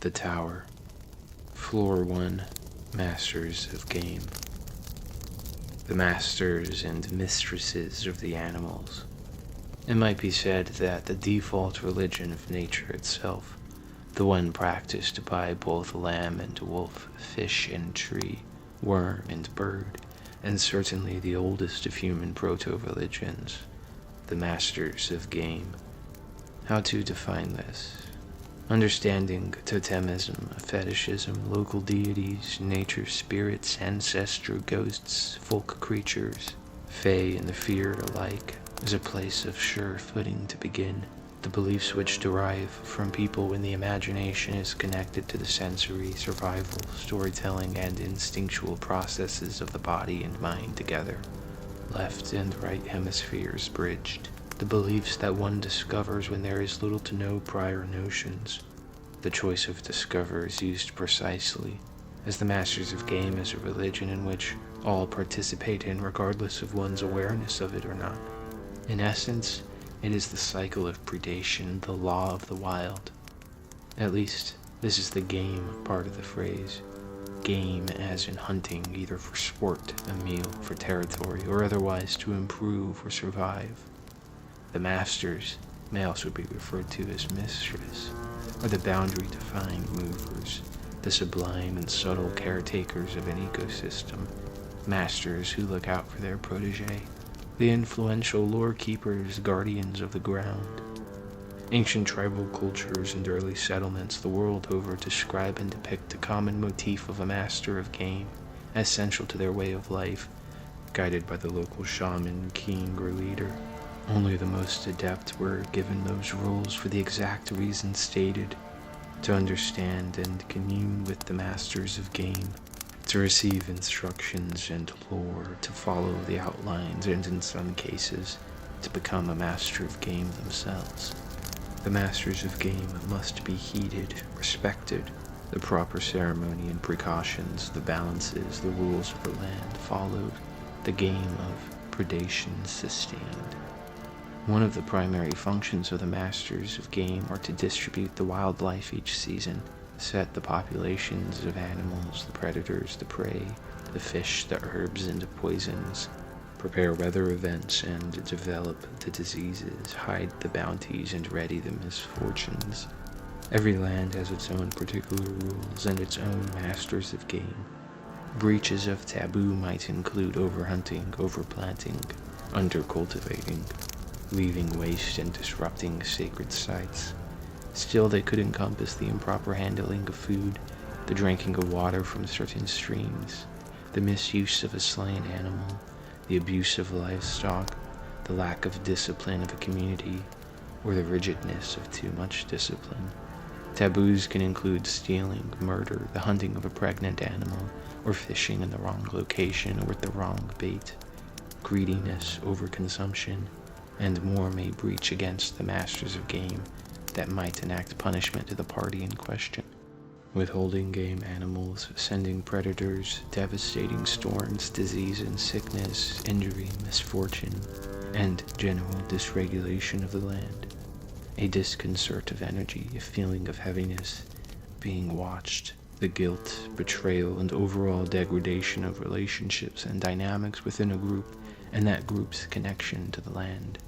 The Tower. Floor 1. Masters of Game. The masters and mistresses of the animals. It might be said that the default religion of nature itself, the one practiced by both lamb and wolf, fish and tree, worm and bird, and certainly the oldest of human proto-religions, the masters of game. How to define this? Understanding totemism, fetishism, local deities, nature spirits, ancestral ghosts, folk creatures, fae and the feared alike, is a place of sure footing to begin. The beliefs which derive from people when the imagination is connected to the sensory, survival, storytelling, and instinctual processes of the body and mind together. Left and right hemispheres bridged. The beliefs that one discovers when there is little to no prior notions. The choice of discover is used precisely, as the masters of game is a religion in which all participate in regardless of one's awareness of it or not. In essence, it is the cycle of predation, the law of the wild. At least, this is the game part of the phrase. Game as in hunting, either for sport, a meal, for territory, or otherwise to improve or survive. The masters may also be referred to as mistress, or the boundary-defying movers, the sublime and subtle caretakers of an ecosystem, masters who look out for their protege, the influential lore keepers, guardians of the ground. Ancient tribal cultures and early settlements the world over describe and depict the common motif of a master of game, as essential to their way of life, guided by the local shaman, king, or leader. Only the most adept were given those roles for the exact reason stated, to understand and commune with the masters of game, to receive instructions and lore, to follow the outlines, and in some cases, to become a master of game themselves. The masters of game must be heeded, respected, the proper ceremony and precautions, the balances, the rules of the land followed, the game of predation sustained. One of the primary functions of the masters of game are to distribute the wildlife each season, set the populations of animals, the predators, the prey, the fish, the herbs, and the poisons, prepare weather events and develop the diseases, hide the bounties, and ready the misfortunes. Every land has its own particular rules and its own masters of game. Breaches of taboo might include overhunting, overplanting, undercultivating, leaving waste and disrupting sacred sites. Still, they could encompass the improper handling of food, the drinking of water from certain streams, the misuse of a slain animal, the abuse of livestock, the lack of discipline of a community, or the rigidness of too much discipline. Taboos can include stealing, murder, the hunting of a pregnant animal, or fishing in the wrong location or with the wrong bait, greediness, overconsumption, and more may breach against the masters of game that might enact punishment to the party in question. Withholding game animals, sending predators, devastating storms, disease and sickness, injury, misfortune, and general dysregulation of the land. A disconcert of energy, a feeling of heaviness, being watched, the guilt, betrayal, and overall degradation of relationships and dynamics within a group and that group's connection to the land.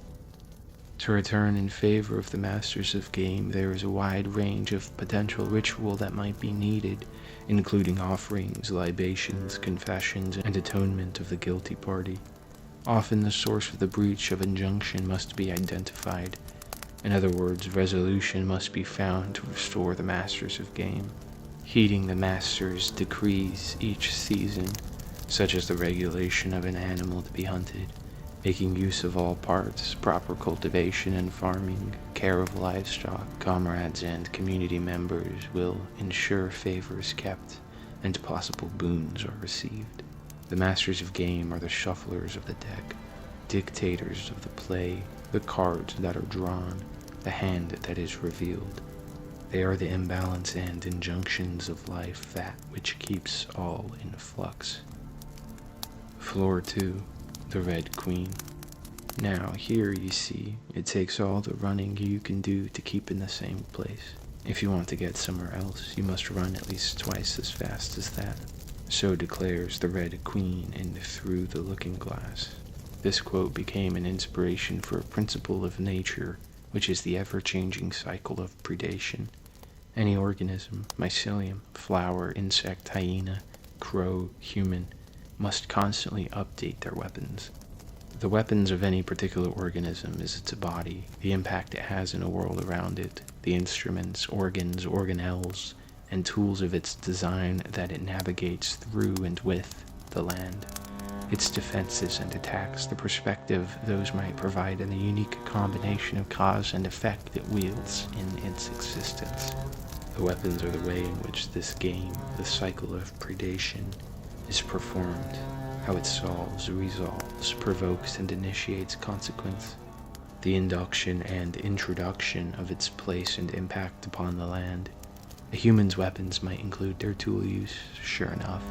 To return in favor of the masters of game, there is a wide range of potential ritual that might be needed, including offerings, libations, confessions, and atonement of the guilty party. Often the source of the breach of injunction must be identified. In other words, resolution must be found to restore the masters of game. Heeding the master's decrees each season, such as the regulation of an animal to be hunted, making use of all parts, proper cultivation and farming, care of livestock, comrades and community members will ensure favors kept and possible boons are received. The masters of game are the shufflers of the deck, dictators of the play, the cards that are drawn, the hand that is revealed. They are the imbalance and injunctions of life, that which keeps all in flux. Floor 2. The Red Queen. Now, here you see, it takes all the running you can do to keep in the same place. If you want to get somewhere else, you must run at least twice as fast as that. So declares the Red Queen in Through the Looking Glass. This quote became an inspiration for a principle of nature, which is the ever-changing cycle of predation. Any organism, mycelium, flower, insect, hyena, crow, human, must constantly update their weapons. The weapons of any particular organism is its body, the impact it has in a world around it, the instruments, organs, organelles, and tools of its design that it navigates through and with the land, its defenses and attacks, the perspective those might provide, and the unique combination of cause and effect it wields in its existence. The weapons are the way in which this game, the cycle of predation, is performed, how it solves, resolves, provokes, and initiates consequence, the induction and introduction of its place and impact upon the land. A human's weapons might include their tool use, sure enough,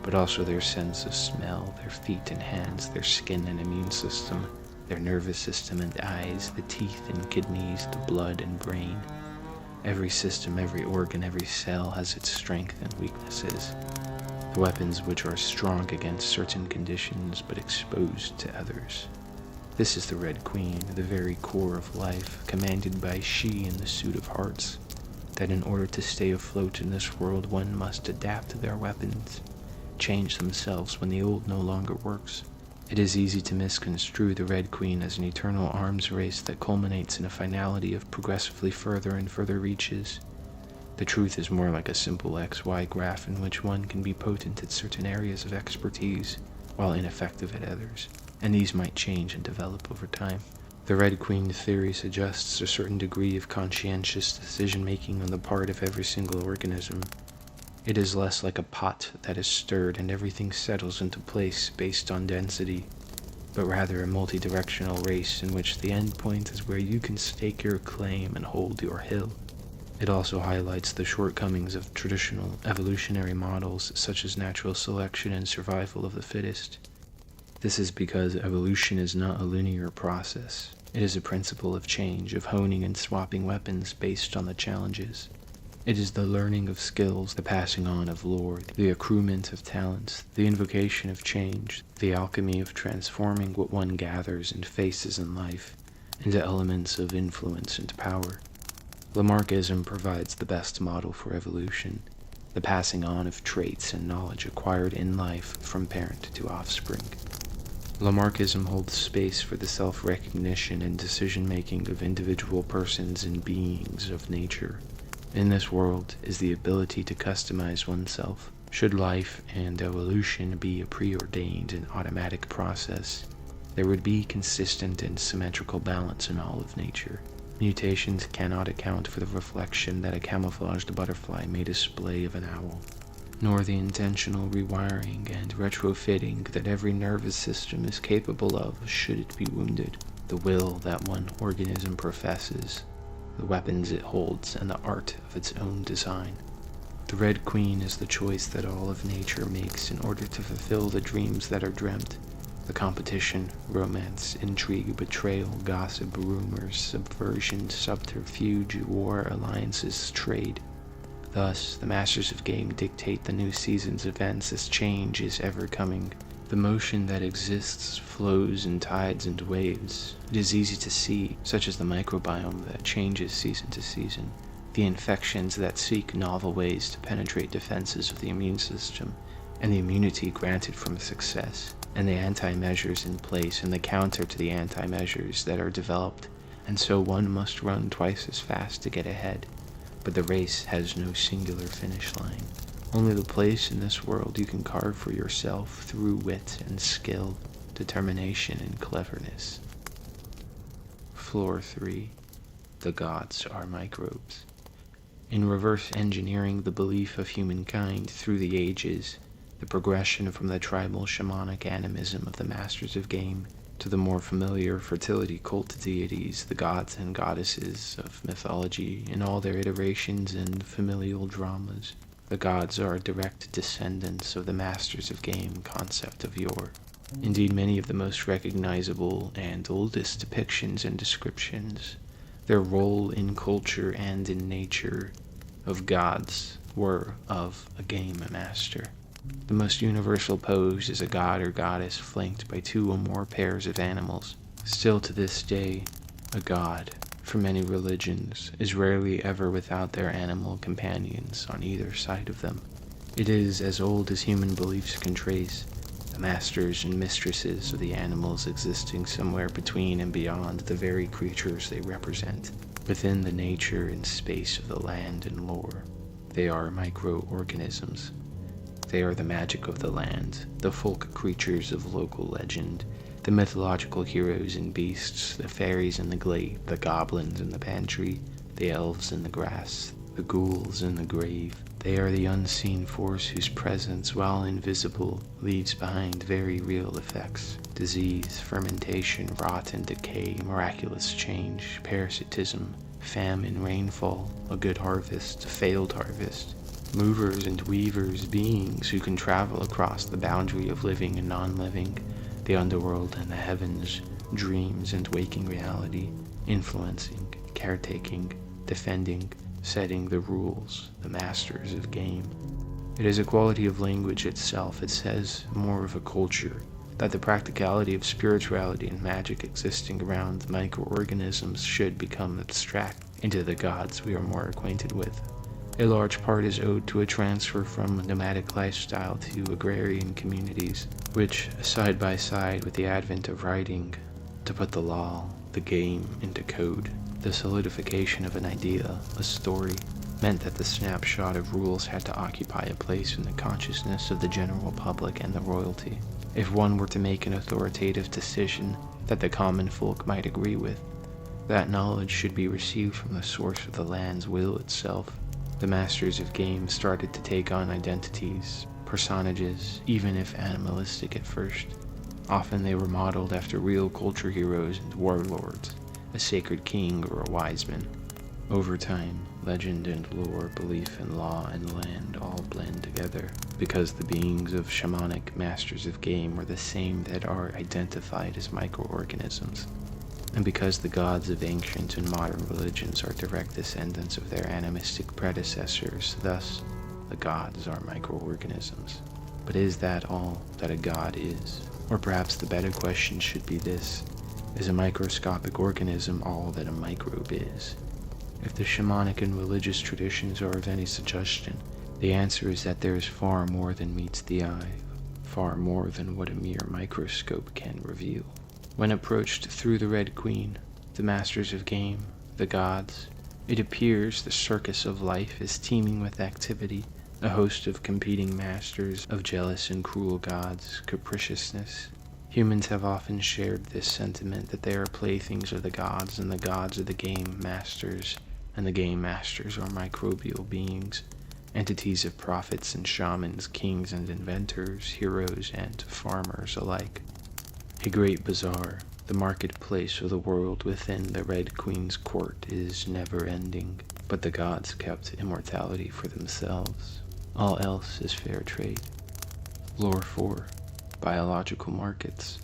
but also their sense of smell, their feet and hands, their skin and immune system, their nervous system and eyes, the teeth and kidneys, the blood and brain. Every system, every organ, every cell has its strength and weaknesses. The weapons which are strong against certain conditions but exposed to others. This is the Red Queen, the very core of life, commanded by she in the suit of hearts, that in order to stay afloat in this world one must adapt their weapons, change themselves when the old no longer works. It is easy to misconstrue the Red Queen as an eternal arms race that culminates in a finality of progressively further and further reaches. The truth is more like a simple XY graph in which one can be potent at certain areas of expertise, while ineffective at others, and these might change and develop over time. The Red Queen theory suggests a certain degree of conscientious decision-making on the part of every single organism. It is less like a pot that is stirred and everything settles into place based on density, but rather a multi-directional race in which the end point is where you can stake your claim and hold your hill. It also highlights the shortcomings of traditional evolutionary models such as natural selection and survival of the fittest. This is because evolution is not a linear process. It is a principle of change, of honing and swapping weapons based on the challenges. It is the learning of skills, the passing on of lore, the accruement of talents, the invocation of change, the alchemy of transforming what one gathers and faces in life into elements of influence and power. Lamarckism provides the best model for evolution, the passing on of traits and knowledge acquired in life from parent to offspring. Lamarckism holds space for the self-recognition and decision-making of individual persons and beings of nature. In this world is the ability to customize oneself. Should life and evolution be a preordained and automatic process, there would be consistent and symmetrical balance in all of nature. Mutations cannot account for the reflection that a camouflaged butterfly may display of an owl, nor the intentional rewiring and retrofitting that every nervous system is capable of should it be wounded, the will that one organism professes, the weapons it holds, and the art of its own design. The Red Queen is the choice that all of nature makes in order to fulfill the dreams that are dreamt. The competition, romance, intrigue, betrayal, gossip, rumors, subversion, subterfuge, war, alliances, trade. Thus, the masters of game dictate the new season's events as change is ever coming. The motion that exists flows in tides and waves. It is easy to see, such as the microbiome that changes season to season, the infections that seek novel ways to penetrate defenses of the immune system, and the immunity granted from success, and the anti-measures in place and the counter to the anti-measures that are developed, and so one must run twice as fast to get ahead. But the race has no singular finish line, only the place in this world you can carve for yourself through wit and skill, determination and cleverness. Floor 3. The gods are microbes. In reverse engineering the belief of humankind through the ages, the progression from the tribal shamanic animism of the masters of game to the more familiar fertility cult deities, the gods and goddesses of mythology in all their iterations and familial dramas. The gods are direct descendants of the masters of game concept of yore. Indeed, many of the most recognizable and oldest depictions and descriptions, their role in culture and in nature, of gods were of a game master. The most universal pose is a god or goddess flanked by two or more pairs of animals. Still to this day, a god, for many religions, is rarely ever without their animal companions on either side of them. It is as old as human beliefs can trace, the masters and mistresses of the animals existing somewhere between and beyond the very creatures they represent, within the nature and space of the land and lore. They are microorganisms. They are the magic of the land, the folk creatures of local legend, the mythological heroes and beasts, the fairies in the glade, the goblins in the pantry, the elves in the grass, the ghouls in the grave. They are the unseen force whose presence, while invisible, leaves behind very real effects. Disease, fermentation, rot and decay, miraculous change, parasitism, famine, rainfall, a good harvest, a failed harvest. Movers and weavers, beings who can travel across the boundary of living and non-living, the underworld and the heavens, dreams and waking reality, influencing, caretaking, defending, setting the rules, the masters of game. It is a quality of language itself. It says more of a culture, that the practicality of spirituality and magic existing around microorganisms should become abstract into the gods we are more acquainted with. A large part is owed to a transfer from nomadic lifestyle to agrarian communities, which, side by side with the advent of writing, to put the law, the game, into code, the solidification of an idea, a story, meant that the snapshot of rules had to occupy a place in the consciousness of the general public and the royalty. If one were to make an authoritative decision that the common folk might agree with, that knowledge should be received from the source of the land's will itself. The masters of game started to take on identities, personages, even if animalistic at first. Often they were modeled after real culture heroes and warlords, a sacred king or a wise man. Over time, legend and lore, belief and law and land all blend together, because the beings of shamanic masters of game were the same that are identified as microorganisms, and because the gods of ancient and modern religions are direct descendants of their animistic predecessors, thus the gods are microorganisms. But is that all that a god is? Or perhaps the better question should be this: is a microscopic organism all that a microbe is? If the shamanic and religious traditions are of any suggestion, the answer is that there is far more than meets the eye, far more than what a mere microscope can reveal. When approached through the Red Queen, the masters of game, the gods, it appears the circus of life is teeming with activity, a host of competing masters of jealous and cruel gods, capriciousness. Humans have often shared this sentiment that they are playthings of the gods and the gods are the game masters, and the game masters are microbial beings, entities of prophets and shamans, kings and inventors, heroes and farmers alike. A great bazaar, the marketplace of the world within the Red Queen's court, is never-ending, but the gods kept immortality for themselves. All else is fair trade. Lore 4. Biological markets.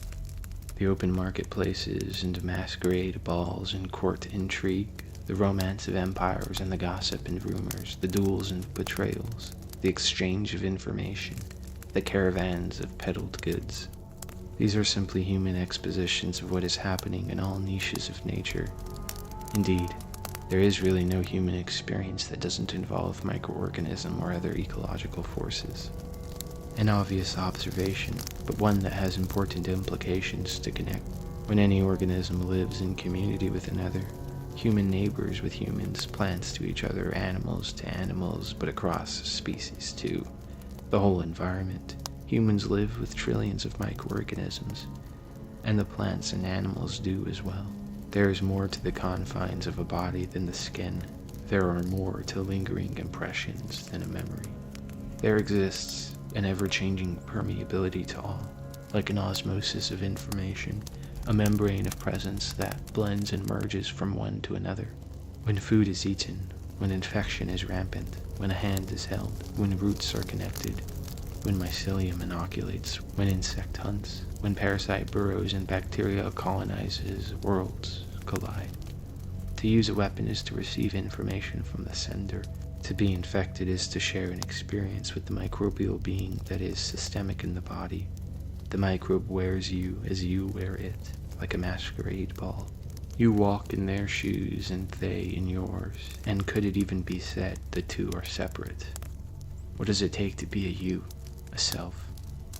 The open marketplaces and masquerade balls and court intrigue, the romance of empires and the gossip and rumors, the duels and betrayals, the exchange of information, the caravans of peddled goods. These are simply human expositions of what is happening in all niches of nature. Indeed, there is really no human experience that doesn't involve microorganism or other ecological forces. An obvious observation, but one that has important implications to connect. When any organism lives in community with another, human neighbors with humans, plants to each other, animals to animals, but across species too, the whole environment, humans live with trillions of microorganisms, and the plants and animals do as well. There is more to the confines of a body than the skin. There are more to lingering impressions than a memory. There exists an ever-changing permeability to all, like an osmosis of information, a membrane of presence that blends and merges from one to another. When food is eaten, when infection is rampant, when a hand is held, when roots are connected, when mycelium inoculates, when insect hunts, when parasite burrows and bacteria colonizes, worlds collide. To use a weapon is to receive information from the sender. To be infected is to share an experience with the microbial being that is systemic in the body. The microbe wears you as you wear it, like a masquerade ball. You walk in their shoes and they in yours, and could it even be said the two are separate? What does it take to be a you, a self?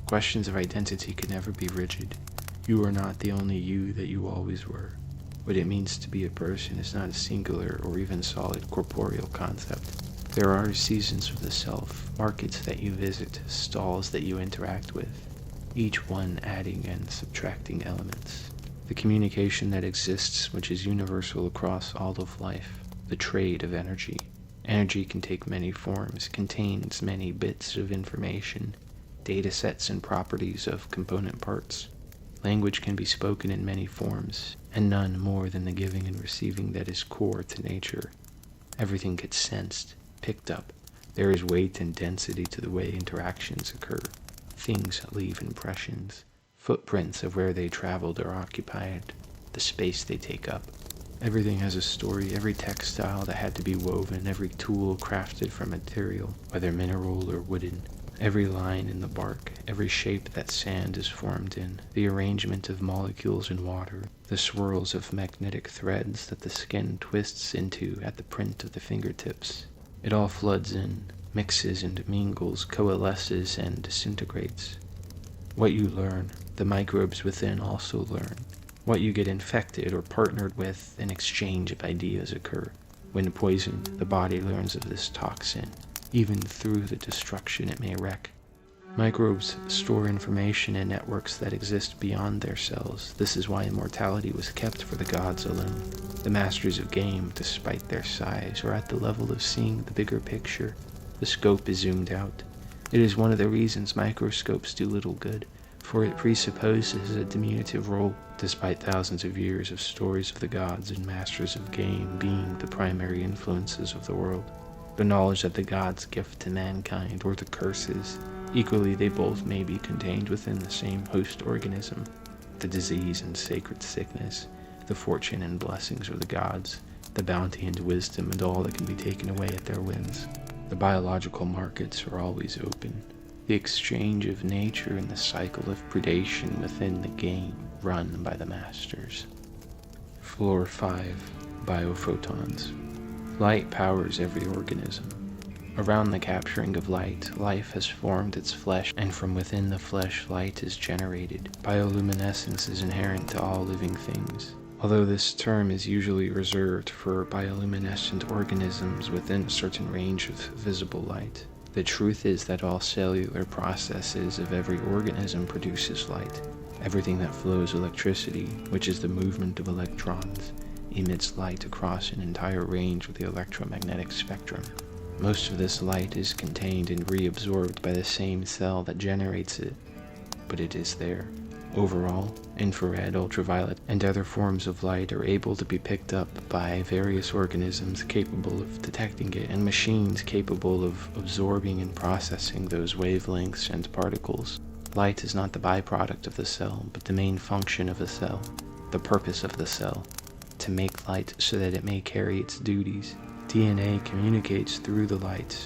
Questions of identity could never be rigid. You are not the only you that you always were. What it means to be a person is not a singular or even solid corporeal concept. There are seasons of the self, markets that you visit, stalls that you interact with, each one adding and subtracting elements. The communication that exists, which is universal across all of life, the trade of energy. Energy can take many forms, contains many bits of information, data sets and properties of component parts. Language can be spoken in many forms, and none more than the giving and receiving that is core to nature. Everything gets sensed, picked up. There is weight and density to the way interactions occur. Things leave impressions, footprints of where they traveled or occupied, the space they take up. Everything has a story, every textile that had to be woven, every tool crafted from material, whether mineral or wooden, every line in the bark, every shape that sand is formed in, the arrangement of molecules in water, the swirls of magnetic threads that the skin twists into at the print of the fingertips. It all floods in, mixes and mingles, coalesces and disintegrates. What you learn, the microbes within also learn. What you get infected or partnered with, an exchange of ideas occur. When poisoned, the body learns of this toxin, even through the destruction it may wreak. Microbes store information in networks that exist beyond their cells. This is why immortality was kept for the gods alone. The masters of game, despite their size, are at the level of seeing the bigger picture. The scope is zoomed out. It is one of the reasons microscopes do little good, for it presupposes a diminutive role, despite thousands of years of stories of the gods and masters of game being the primary influences of the world. The knowledge that the gods gift to mankind, or the curses, equally they both may be contained within the same host organism. The disease and sacred sickness, the fortune and blessings of the gods, the bounty and wisdom and all that can be taken away at their whims. The biological markets are always open. The exchange of nature and the cycle of predation within the game run by the masters. Floor 5. Biophotons. Light powers every organism. Around the capturing of light, life has formed its flesh, and from within the flesh light is generated. Bioluminescence is inherent to all living things. Although this term is usually reserved for bioluminescent organisms within a certain range of visible light, the truth is that all cellular processes of every organism produces light. Everything that flows electricity, which is the movement of electrons, emits light across an entire range of the electromagnetic spectrum. Most of this light is contained and reabsorbed by the same cell that generates it, but it is there. Overall, infrared, ultraviolet, and other forms of light are able to be picked up by various organisms capable of detecting it, and machines capable of absorbing and processing those wavelengths and particles. Light is not the byproduct of the cell, but the main function of the cell, the purpose of the cell, to make light so that it may carry its duties. DNA communicates through the light.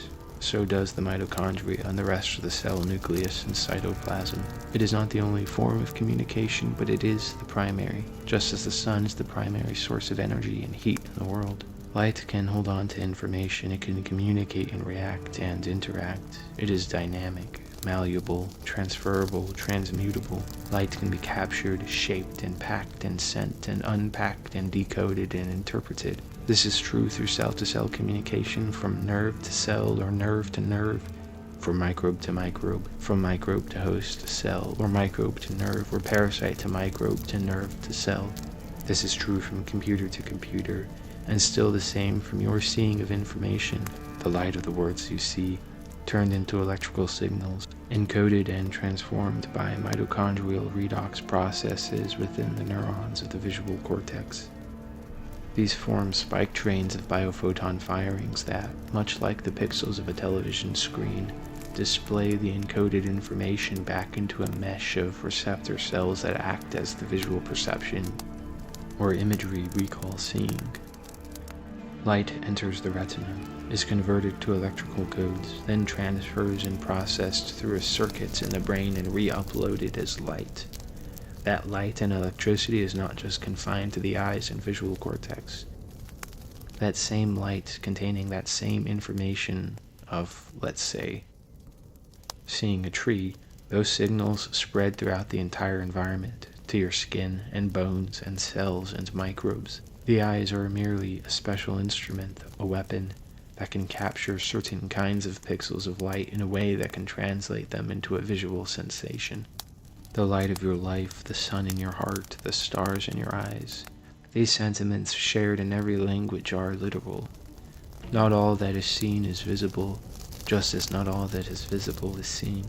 So does the mitochondria and the rest of the cell nucleus and cytoplasm. It is not the only form of communication, but it is the primary, just as the sun is the primary source of energy and heat in the world. Light can hold on to information, it can communicate and react and interact. It is dynamic, malleable, transferable, transmutable. Light can be captured, shaped, and packed and sent, and unpacked and decoded and interpreted. This is true through cell-to-cell communication, from nerve to cell or nerve to nerve, from microbe to microbe, from microbe to host to cell, or microbe to nerve, or parasite to microbe to nerve to cell. This is true from computer to computer, and still the same from your seeing of information, the light of the words you see, turned into electrical signals, encoded and transformed by mitochondrial redox processes within the neurons of the visual cortex. These form spike trains of biophoton firings that, much like the pixels of a television screen, display the encoded information back into a mesh of receptor cells that act as the visual perception, or imagery we call seeing. Light enters the retina. is converted to electrical codes, then transfers and processed through circuits in the brain and re-uploaded as light. That light and electricity is not just confined to the eyes and visual cortex. That same light containing that same information of, let's say, seeing a tree, those signals spread throughout the entire environment, to your skin and bones and cells and microbes. The eyes are merely a special instrument, a weapon, that can capture certain kinds of pixels of light in a way that can translate them into a visual sensation. The light of your life, the sun in your heart, the stars in your eyes. These sentiments shared in every language are literal. Not all that is seen is visible, just as not all that is visible is seen.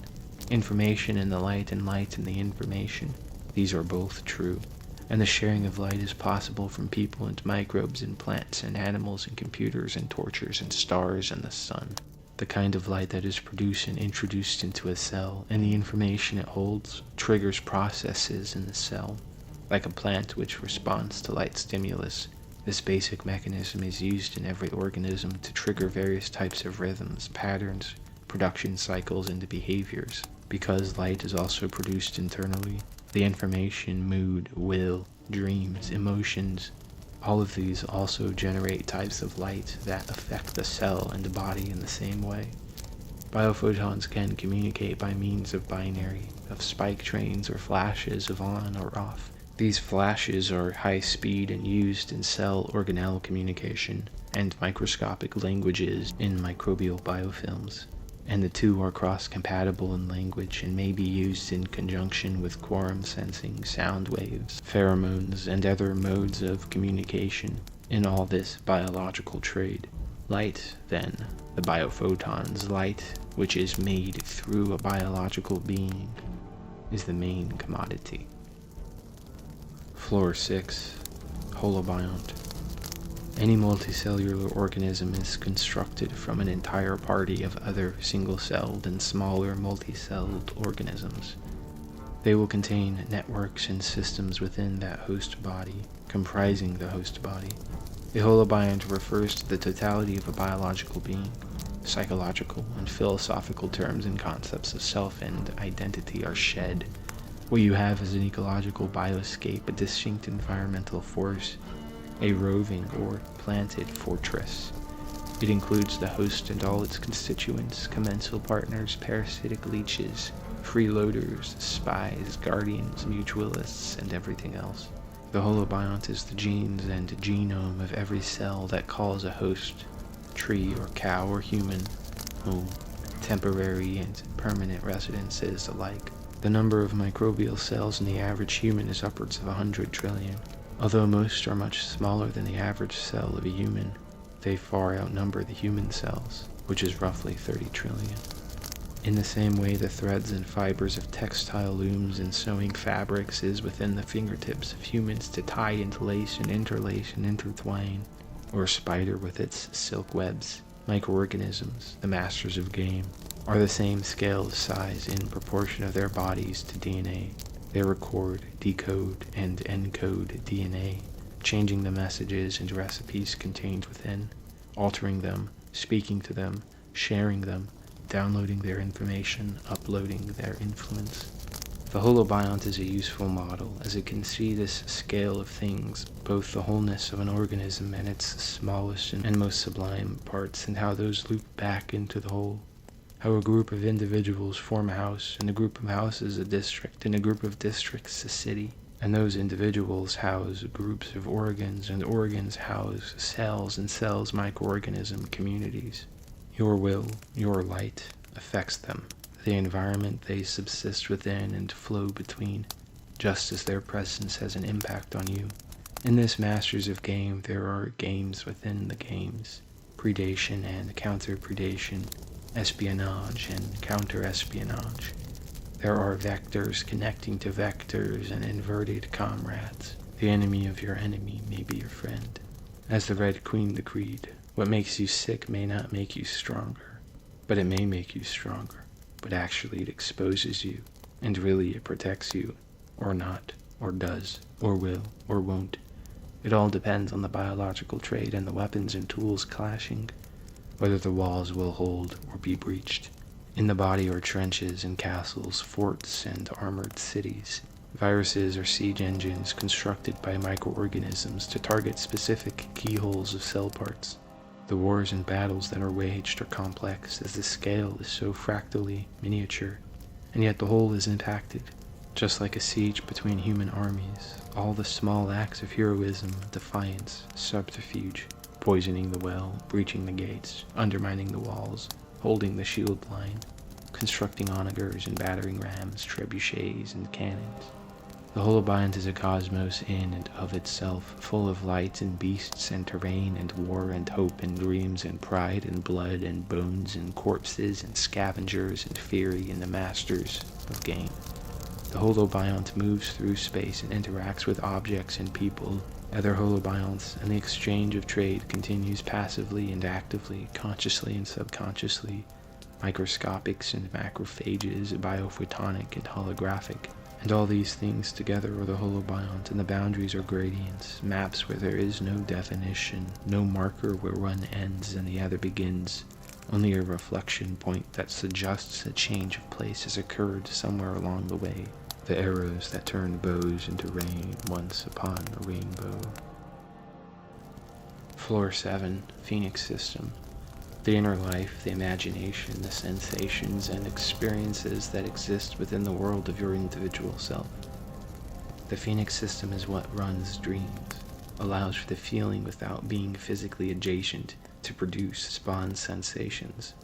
Information in the light and light in the information, these are both true. And the sharing of light is possible from people and microbes and plants and animals and computers and torches and stars and the sun. The kind of light that is produced and introduced into a cell, and the information it holds, triggers processes in the cell. Like a plant which responds to light stimulus, this basic mechanism is used in every organism to trigger various types of rhythms, patterns, production cycles, and behaviors. Because light is also produced internally, the information, mood, will, dreams, emotions, all of these also generate types of light that affect the cell and the body in the same way. Biophotons can communicate by means of binary, of spike trains or flashes of on or off. These flashes are high speed and used in cell organelle communication and microscopic languages in microbial biofilms. And the two are cross-compatible in language and may be used in conjunction with quorum sensing, sound waves, pheromones, and other modes of communication in all this biological trade. Light, then, the biophotons, light which is made through a biological being, is the main commodity. Floor 6. Holobiont. Any multicellular organism is constructed from an entire party of other single-celled and smaller multicelled organisms. They will contain networks and systems within that host body, comprising the host body. A holobiont refers to the totality of a biological being. Psychological and philosophical terms and concepts of self and identity are shed. What you have is an ecological bioscape, a distinct environmental force, a roving or planted fortress. It includes the host and all its constituents, commensal partners, parasitic leeches, freeloaders, spies, guardians, mutualists, and everything else. The holobiont is the genes and genome of every cell that calls a host, tree or cow or human, home, temporary and permanent residences alike. The number of microbial cells in the average human is upwards of 100 trillion. Although most are much smaller than the average cell of a human, they far outnumber the human cells, which is roughly 30 trillion. In the same way the threads and fibers of textile looms and sewing fabrics is within the fingertips of humans to tie and lace and interlace and intertwine, or a spider with its silk webs, microorganisms, the masters of game, are the same scale of size in proportion of their bodies to DNA. They record, decode, and encode DNA, changing the messages and recipes contained within, altering them, speaking to them, sharing them, downloading their information, uploading their influence. The holobiont is a useful model, as it can see this scale of things, both the wholeness of an organism and its smallest and most sublime parts, and how those loop back into the whole. How a group of individuals form a house, and a group of houses a district, and a group of districts a city, and those individuals house groups of organs, and organs house cells, and cells microorganism communities. Your will, your light, affects them, the environment they subsist within and flow between, just as their presence has an impact on you. In this Masters of Game, there are games within the games, predation and counter-predation, espionage and counter-espionage. There are vectors connecting to vectors and inverted comrades. The enemy of your enemy may be your friend. As the Red Queen decreed, what makes you sick may not make you stronger, but it may make you stronger. But actually it exposes you, and really it protects you, or not, or does, or will, or won't. It all depends on the biological trade and the weapons and tools clashing. whether the walls will hold or be breached. In the body are trenches and castles, forts and armored cities. Viruses are siege engines constructed by microorganisms to target specific keyholes of cell parts. The wars and battles that are waged are complex, as the scale is so fractally miniature, and yet the whole is impacted. Just like a siege between human armies, all the small acts of heroism, defiance, subterfuge, poisoning the well, breaching the gates, undermining the walls, holding the shield line, constructing onagers and battering rams, trebuchets and cannons. The Holobiont is a cosmos in and of itself, full of light and beasts and terrain and war and hope and dreams and pride and blood and bones and corpses and scavengers and fury and the masters of game. The Holobiont moves through space and interacts with objects and people, other Holobionts, and the exchange of trade continues passively and actively, consciously and subconsciously. Microscopics and macrophages, biophotonic and holographic, and all these things together are the Holobiont, and the boundaries are gradients, maps where there is no definition, no marker where one ends and the other begins, only a reflection point that suggests a change of place has occurred somewhere along the way. The arrows that turned bows into rain once upon a rainbow. Floor 7, Phenic System. The inner life, the imagination, the sensations and experiences that exist within the world of your individual self. The Phenic System is what runs dreams, allows for the feeling without being physically adjacent to produce, spawn sensations.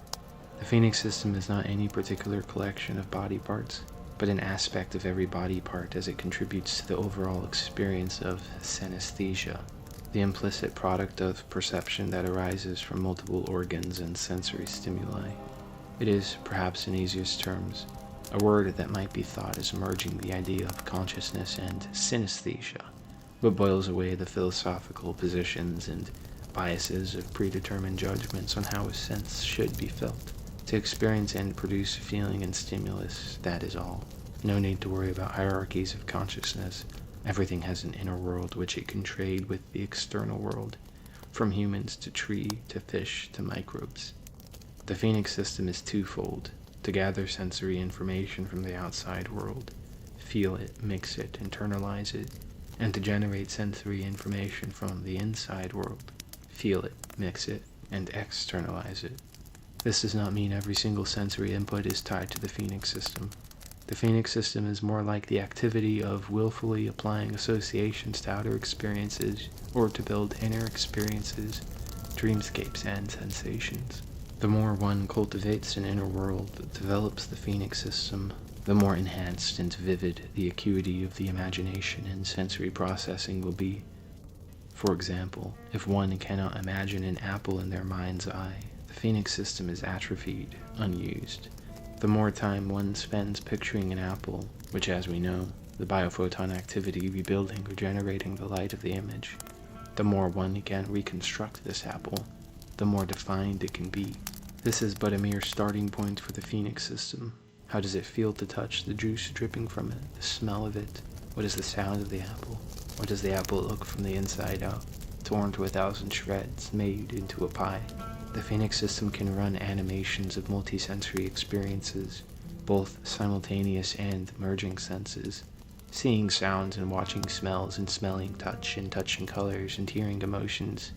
The Phenic System is not any particular collection of body parts, but an aspect of every body part as it contributes to the overall experience of synesthesia, the implicit product of perception that arises from multiple organs and sensory stimuli. It is, perhaps in easiest terms, a word that might be thought as merging the idea of consciousness and synesthesia, but boils away the philosophical positions and biases of predetermined judgments on how a sense should be felt. To experience and produce feeling and stimulus, that is all. No need to worry about hierarchies of consciousness. Everything has an inner world which it can trade with the external world, from humans to tree to fish to microbes. The Phenic System is twofold: to gather sensory information from the outside world, feel it, mix it, internalize it, and to generate sensory information from the inside world, feel it, mix it, and externalize it. This does not mean every single sensory input is tied to the Phenic System. The Phenic System is more like the activity of willfully applying associations to outer experiences, or to build inner experiences, dreamscapes, and sensations. The more one cultivates an inner world that develops the Phenic System, the more enhanced and vivid the acuity of the imagination and sensory processing will be. For example, if one cannot imagine an apple in their mind's eye, the Phenic System is atrophied, unused. The more time one spends picturing an apple, which, as we know, the biophoton activity rebuilding or generating the light of the image, the more one can reconstruct this apple, the more defined it can be. This is but a mere starting point for the Phenic System. How does it feel to touch the juice dripping from it, the smell of it? What is the sound of the apple? What does the apple look from the inside out, torn to 1,000 shreds, made into a pie? The Phenic System can run animations of multisensory experiences, both simultaneous and merging senses, seeing sounds and watching smells and smelling touch and touching colors and hearing emotions.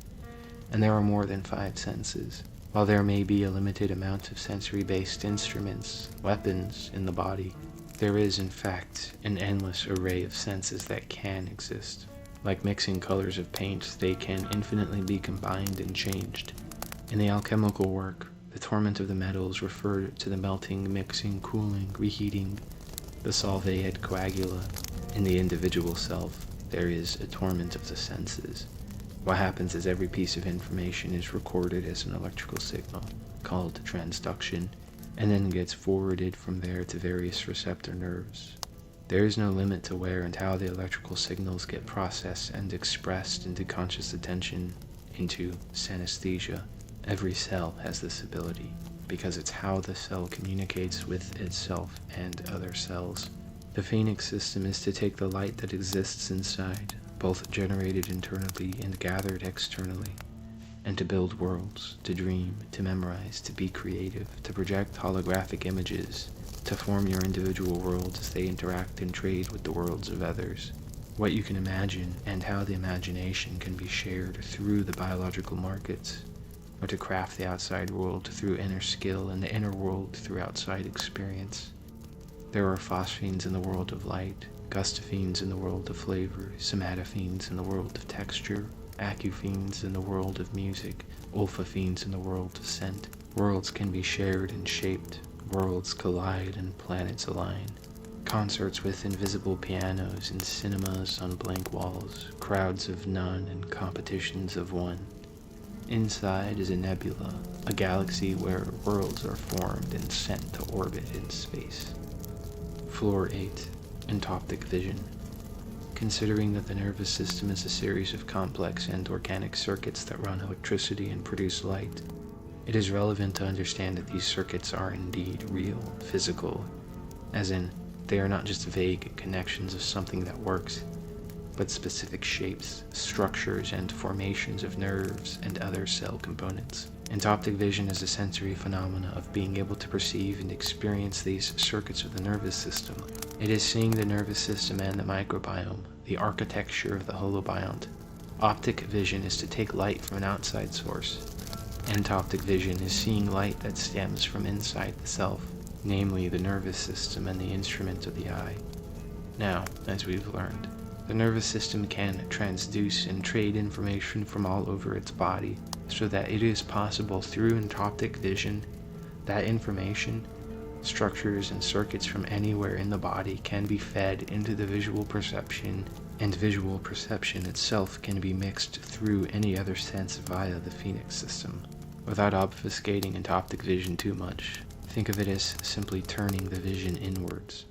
And there are more than 5 senses. While there may be a limited amount of sensory-based instruments, weapons in the body, there is in fact an endless array of senses that can exist. Like mixing colors of paint, they can infinitely be combined and changed. In the alchemical work, the torment of the metals referred to the melting, mixing, cooling, reheating, the solve et coagula. In the individual self, there is a torment of the senses. What happens is every piece of information is recorded as an electrical signal, called transduction, and then gets forwarded from there to various receptor nerves. There is no limit to where and how the electrical signals get processed and expressed into conscious attention, into synesthesia. Every cell has this ability, because it's how the cell communicates with itself and other cells. The Phenic System is to take the light that exists inside, both generated internally and gathered externally, and to build worlds, to dream, to memorize, to be creative, to project holographic images, to form your individual worlds as they interact and trade with the worlds of others. What you can imagine and how the imagination can be shared through the biological markets, or to craft the outside world through inner skill and the inner world through outside experience. There are Phosphenes in the world of light, Gustaphenes in the world of flavor, Somatophenes in the world of texture, Acuphenes in the world of music, Olfaphenes in the world of scent. Worlds can be shared and shaped, worlds collide and planets align. Concerts with invisible pianos in cinemas on blank walls, crowds of none and competitions of one. Inside is a nebula, a galaxy where worlds are formed and sent to orbit in space. Floor 8. Entoptic Vision. Considering that the nervous system is a series of complex and organic circuits that run electricity and produce light, it is relevant to understand that these circuits are indeed real, physical, as in, they are not just vague connections of something that works, but specific shapes, structures, and formations of nerves and other cell components. Entoptic vision is a sensory phenomena of being able to perceive and experience these circuits of the nervous system. It is seeing the nervous system and the microbiome, the architecture of the holobiont. Optic vision is to take light from an outside source. Entoptic vision is seeing light that stems from inside the self, namely the nervous system and the instrument of the eye. Now, as we've learned, the nervous system can transduce and trade information from all over its body, so that it is possible through entoptic vision that information, structures, and circuits from anywhere in the body can be fed into the visual perception, and visual perception itself can be mixed through any other sense via the Phenic system. Without obfuscating entoptic vision too much, think of it as simply turning the vision inwards,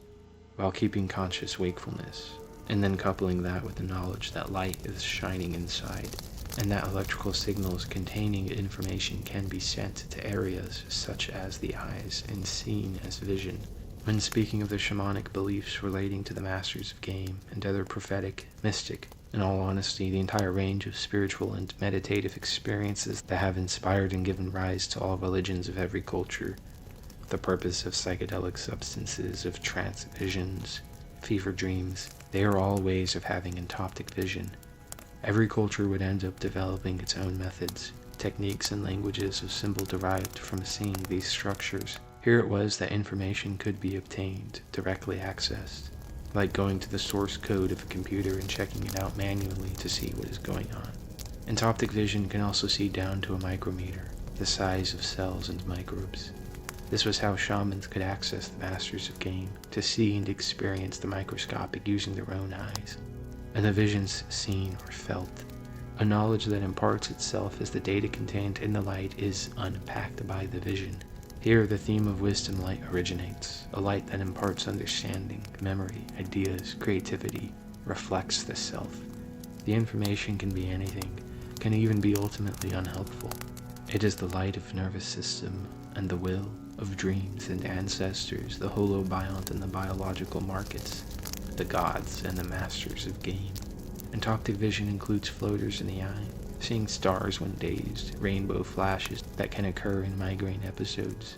while keeping conscious wakefulness, and then coupling that with the knowledge that light is shining inside, and that electrical signals containing information can be sent to areas such as the eyes and seen as vision. When speaking of the shamanic beliefs relating to the masters of game and other prophetic, mystic, in all honesty, the entire range of spiritual and meditative experiences that have inspired and given rise to all religions of every culture, the purpose of psychedelic substances, of trance visions, fever dreams, they are all ways of having entoptic vision. Every culture would end up developing its own methods, techniques, and languages of symbol derived from seeing these structures. Here it was that information could be obtained, directly accessed, like going to the source code of a computer and checking it out manually to see what is going on. Entoptic vision can also see down to a micrometer, the size of cells and microbes. This was how shamans could access the masters of game, to see and experience the microscopic using their own eyes, and the visions seen or felt. A knowledge that imparts itself as the data contained in the light is unpacked by the vision. Here the theme of wisdom light originates, a light that imparts understanding, memory, ideas, creativity, reflects the self. The information can be anything, can even be ultimately unhelpful. It is the light of nervous system and the will, of dreams and ancestors, the holobiont and the biological markets, the gods and the masters of game. Entoptic vision includes floaters in the eye, seeing stars when dazed, rainbow flashes that can occur in migraine episodes,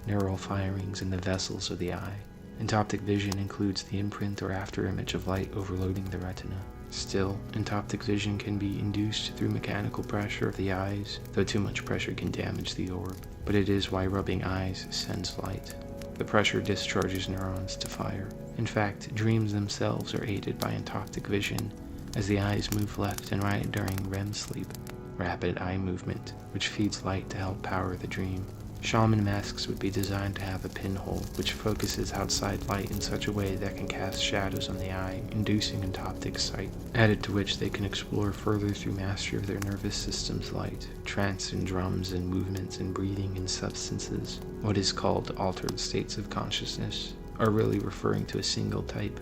neural firings in the vessels of the eye. Entoptic vision includes the imprint or afterimage of light overloading the retina. Still, entoptic vision can be induced through mechanical pressure of the eyes, though too much pressure can damage the orb, but it is why rubbing eyes sends light. The pressure discharges neurons to fire. In fact, dreams themselves are aided by entoptic vision, as the eyes move left and right during REM sleep, rapid eye movement, which feeds light to help power the dream. Shaman masks would be designed to have a pinhole, which focuses outside light in such a way that can cast shadows on the eye, inducing entoptic sight, added to which they can explore further through mastery of their nervous system's light, trance and drums and movements and breathing and substances. What is called altered states of consciousness are really referring to a single type,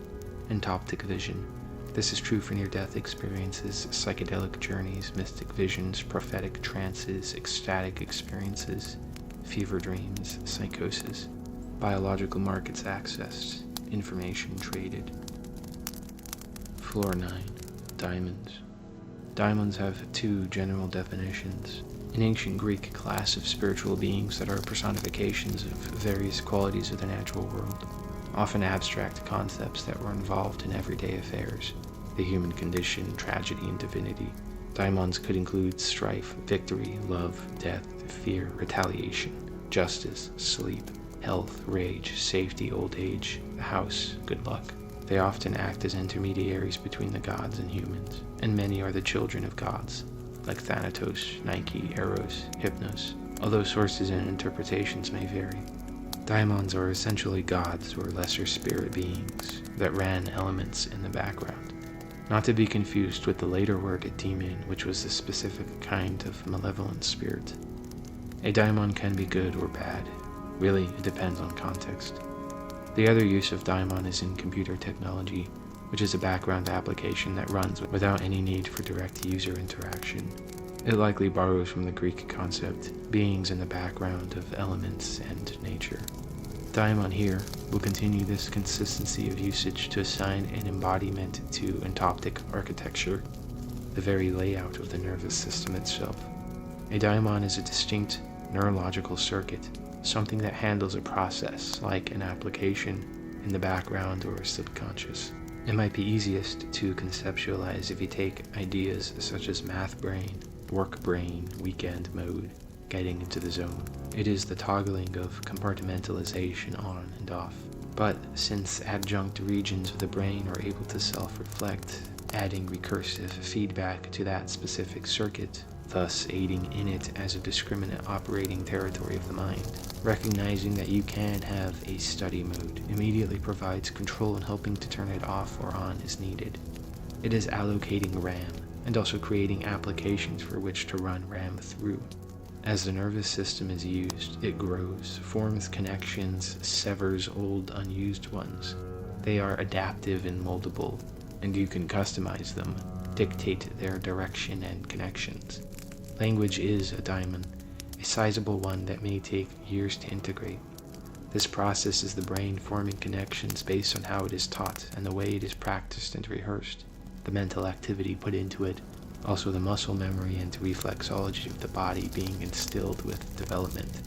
entoptic vision. This is true for near-death experiences, psychedelic journeys, mystic visions, prophetic trances, ecstatic experiences, fever dreams, psychosis, biological markets accessed, information traded. Floor 9. Daemons. Daemons have two general definitions. an ancient Greek class of spiritual beings that are personifications of various qualities of the natural world, often abstract concepts that were involved in everyday affairs, the human condition, tragedy, and divinity. Daemons could include strife, victory, love, death, fear, retaliation, justice, sleep, health, rage, safety, old age, the house, good luck. They often act as intermediaries between the gods and humans, and many are the children of gods, like Thanatos, Nike, Eros, Hypnos, although sources and interpretations may vary. Daemons are essentially gods or lesser spirit beings that ran elements in the background, not to be confused with the later word demon, which was a specific kind of malevolent spirit. A daemon can be good or bad. Really, it depends on context. The other use of daemon is in computer technology, which is a background application that runs without any need for direct user interaction. It likely borrows from the Greek concept, beings in the background of elements and nature. Daemon here will continue this consistency of usage to assign an embodiment to entoptic architecture, the very layout of the nervous system itself. A daemon is a distinct neurological circuit, something that handles a process like an application in the background or subconscious. It might be easiest to conceptualize if you take ideas such as math brain, work brain, weekend mode, getting into the zone. It is the toggling of compartmentalization on and off. But since adjunct regions of the brain are able to self-reflect, adding recursive feedback to that specific circuit, thus aiding in it as a discriminate operating territory of the mind, recognizing that you can have a study mode immediately provides control in helping to turn it off or on as needed. It is allocating RAM and also creating applications for which to run RAM through. As the nervous system is used, it grows, forms connections, severs old unused ones. They are adaptive and moldable, and you can customize them, dictate their direction and connections. Language is a daemon, a sizable one that may take years to integrate. This process is the brain forming connections based on how it is taught and the way it is practiced and rehearsed, the mental activity put into it, also the muscle memory and reflexology of the body being instilled with development.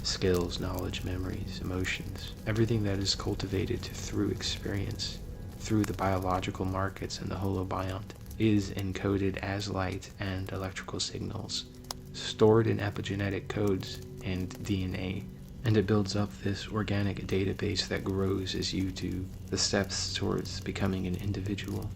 Skills, knowledge, memories, emotions, everything that is cultivated through experience, through the biological markets and the holobiont, is encoded as light and electrical signals, stored in epigenetic codes and DNA, and it builds up this organic database that grows as you do, the steps towards becoming an individual.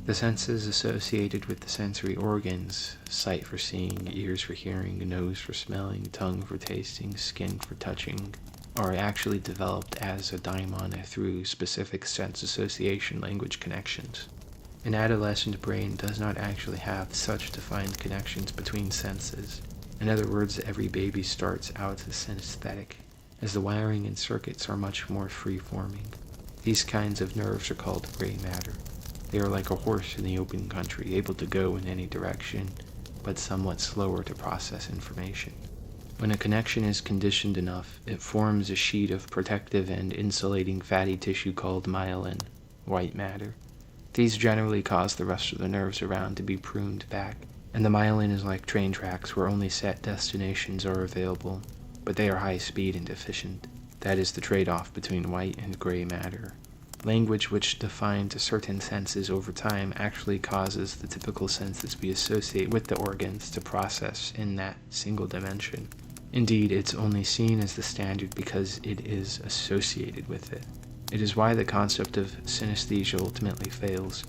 The senses associated with the sensory organs, sight for seeing, ears for hearing, nose for smelling, tongue for tasting, skin for touching, are actually developed as a daemon through specific sense association language connections. An adolescent brain does not actually have such defined connections between senses. In other words, every baby starts out synesthetic, as the wiring and circuits are much more free-forming. These kinds of nerves are called gray matter. They are like a horse in the open country, able to go in any direction, but somewhat slower to process information. When a connection is conditioned enough, it forms a sheet of protective and insulating fatty tissue called myelin, white matter. These generally cause the rest of the nerves around to be pruned back, and the myelin is like train tracks where only set destinations are available, but they are high speed and efficient. That is the trade-off between white and gray matter. Language which defines certain senses over time actually causes the typical senses we associate with the organs to process in that single dimension. Indeed, it's only seen as the standard because it is associated with it. It is why the concept of synesthesia ultimately fails.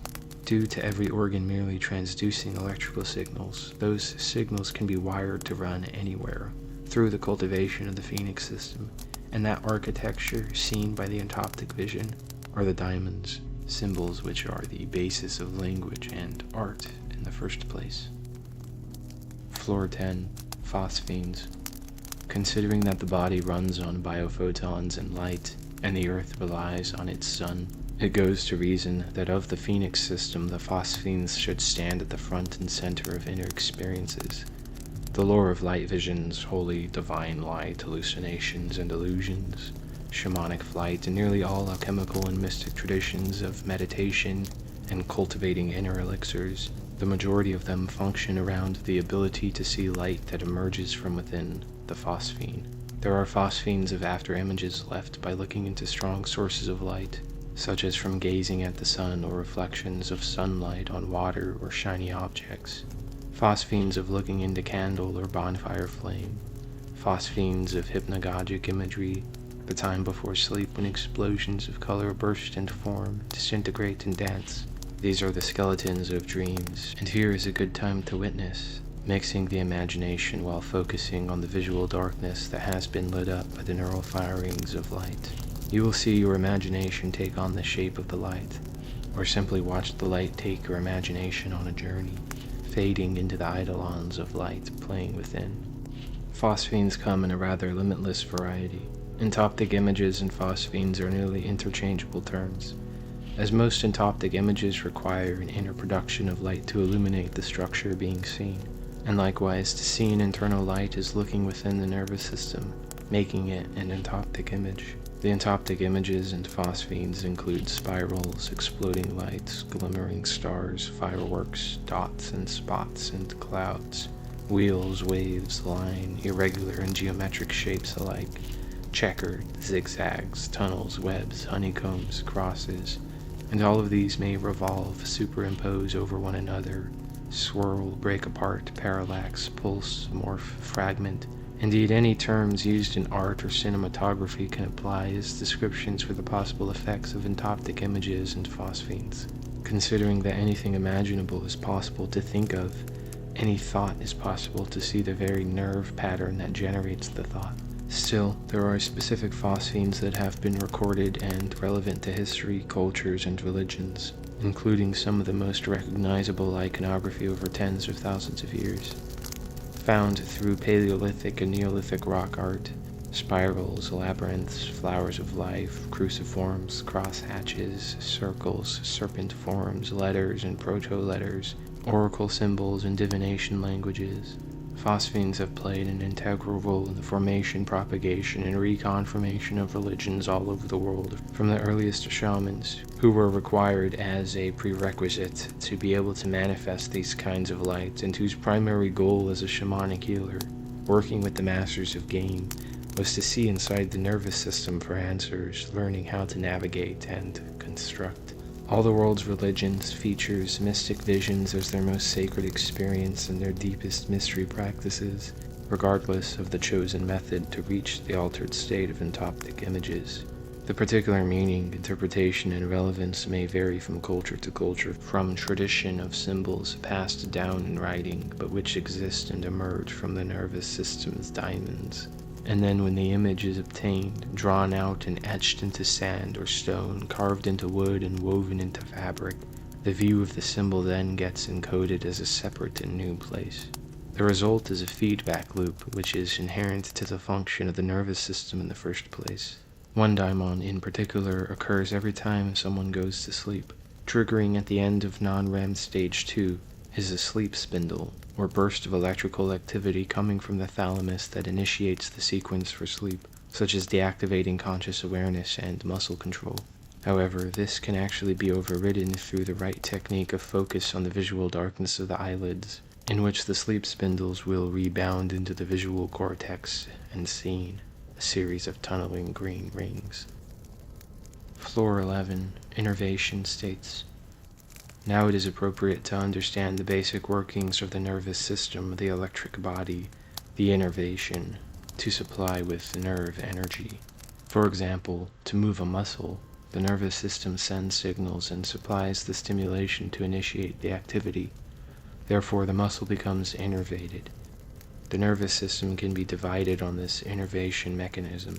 Due to every organ merely transducing electrical signals, those signals can be wired to run anywhere through the cultivation of the Phenic system, and that architecture seen by the entoptic vision are the daemons, symbols which are the basis of language and art in the first place. Floor 10. Phosphenes. Considering that the body runs on biophotons and light, and the earth relies on its sun, it goes to reason that of the Phenic system the Phosphenes should stand at the front and center of inner experiences. The lore of light visions, holy, divine light, hallucinations and illusions, shamanic flight, and nearly all alchemical and mystic traditions of meditation and cultivating inner elixirs The majority of them function around the ability to see light that emerges from within the phosphene. There are phosphenes of after-images left by looking into strong sources of light, such as from gazing at the sun or reflections of sunlight on water or shiny objects. Phosphenes of looking into candle or bonfire flame. Phosphenes of hypnagogic imagery, the time before sleep when explosions of color burst into form, disintegrate, and dance. These are the skeletons of dreams, and here is a good time to witness, mixing the imagination while focusing on the visual darkness that has been lit up by the neural firings of light. You will see your imagination take on the shape of the light, or simply watch the light take your imagination on a journey, fading into the eidolons of light playing within. Phosphenes come in a rather limitless variety. Entoptic images and phosphenes are nearly interchangeable terms, as most entoptic images require an inner production of light to illuminate the structure being seen, and likewise to see an internal light is looking within the nervous system, making it an entoptic image. The entoptic images and phosphenes include spirals, exploding lights, glimmering stars, fireworks, dots and spots and clouds, wheels, waves, line, irregular and geometric shapes alike, checkered, zigzags, tunnels, webs, honeycombs, crosses, and all of these may revolve, superimpose over one another, swirl, break apart, parallax, pulse, morph, fragment. Indeed, any terms used in art or cinematography can apply as descriptions for the possible effects of entoptic images and phosphenes. Considering that anything imaginable is possible to think of, any thought is possible to see the very nerve pattern that generates the thought. Still, there are specific phosphenes that have been recorded and relevant to history, cultures, and religions, including some of the most recognizable iconography over tens of thousands of years. Found through Paleolithic and Neolithic rock art, spirals, labyrinths, flowers of life, cruciforms, crosshatches, circles, serpent forms, letters and proto-letters, oracle symbols, and divination languages. Phosphenes have played an integral role in the formation, propagation, and reconfirmation of religions all over the world, from the earliest shamans, who were required as a prerequisite to be able to manifest these kinds of lights, and whose primary goal as a shamanic healer, working with the masters of game, was to see inside the nervous system for answers, learning how to navigate and construct. All the world's religions features mystic visions as their most sacred experience and their deepest mystery practices, regardless of the chosen method to reach the altered state of entoptic images. The particular meaning, interpretation, and relevance may vary from culture to culture, from tradition of symbols passed down in writing, but which exist and emerge from the nervous system's daemons. And then when the image is obtained, drawn out and etched into sand or stone, carved into wood and woven into fabric, the view of the symbol then gets encoded as a separate and new place. The result is a feedback loop, which is inherent to the function of the nervous system in the first place. One daemon in particular occurs every time someone goes to sleep. Triggering at the end of non-REM stage 2 is a sleep spindle, or burst of electrical activity coming from the thalamus that initiates the sequence for sleep, such as deactivating conscious awareness and muscle control. However, this can actually be overridden through the right technique of focus on the visual darkness of the eyelids, in which the sleep spindles will rebound into the visual cortex and seen, a series of tunneling green rings. Floor 11, Innervation states, now it is appropriate to understand the basic workings of the nervous system, the electric body, the innervation, to supply with nerve energy. For example, to move a muscle, the nervous system sends signals and supplies the stimulation to initiate the activity. Therefore, the muscle becomes innervated. The nervous system can be divided on this innervation mechanism,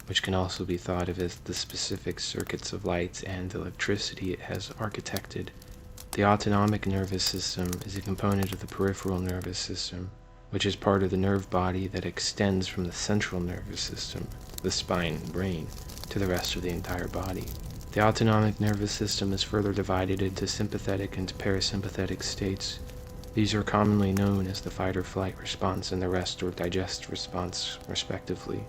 which can also be thought of as the specific circuits of light and electricity it has architected. The autonomic nervous system is a component of the peripheral nervous system, which is part of the nerve body that extends from the central nervous system, the spine and brain, to the rest of the entire body. The autonomic nervous system is further divided into sympathetic and parasympathetic states. These are commonly known as the fight or flight response and the rest or digest response, respectively.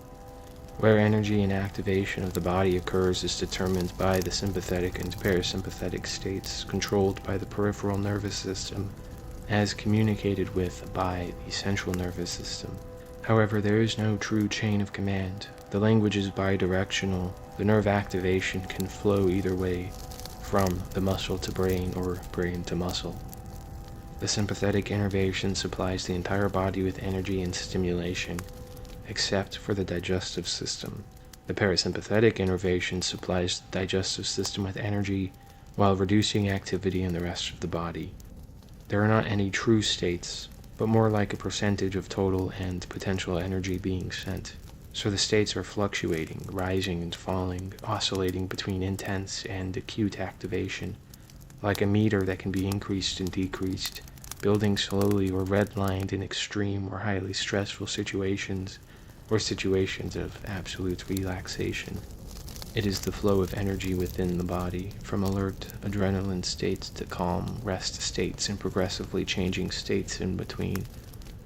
Where energy and activation of the body occurs is determined by the sympathetic and parasympathetic states, controlled by the peripheral nervous system, as communicated with by the central nervous system. However, there is no true chain of command. The language is bidirectional. The nerve activation can flow either way, from the muscle to brain or brain to muscle. The sympathetic innervation supplies the entire body with energy and stimulation, except for the digestive system. The parasympathetic innervation supplies the digestive system with energy while reducing activity in the rest of the body. There are not any true states, but more like a percentage of total and potential energy being sent. So the states are fluctuating, rising and falling, oscillating between intense and acute activation, like a meter that can be increased and decreased, building slowly or redlined in extreme or highly stressful situations, or situations of absolute relaxation. It is the flow of energy within the body, from alert adrenaline states to calm rest states and progressively changing states in between.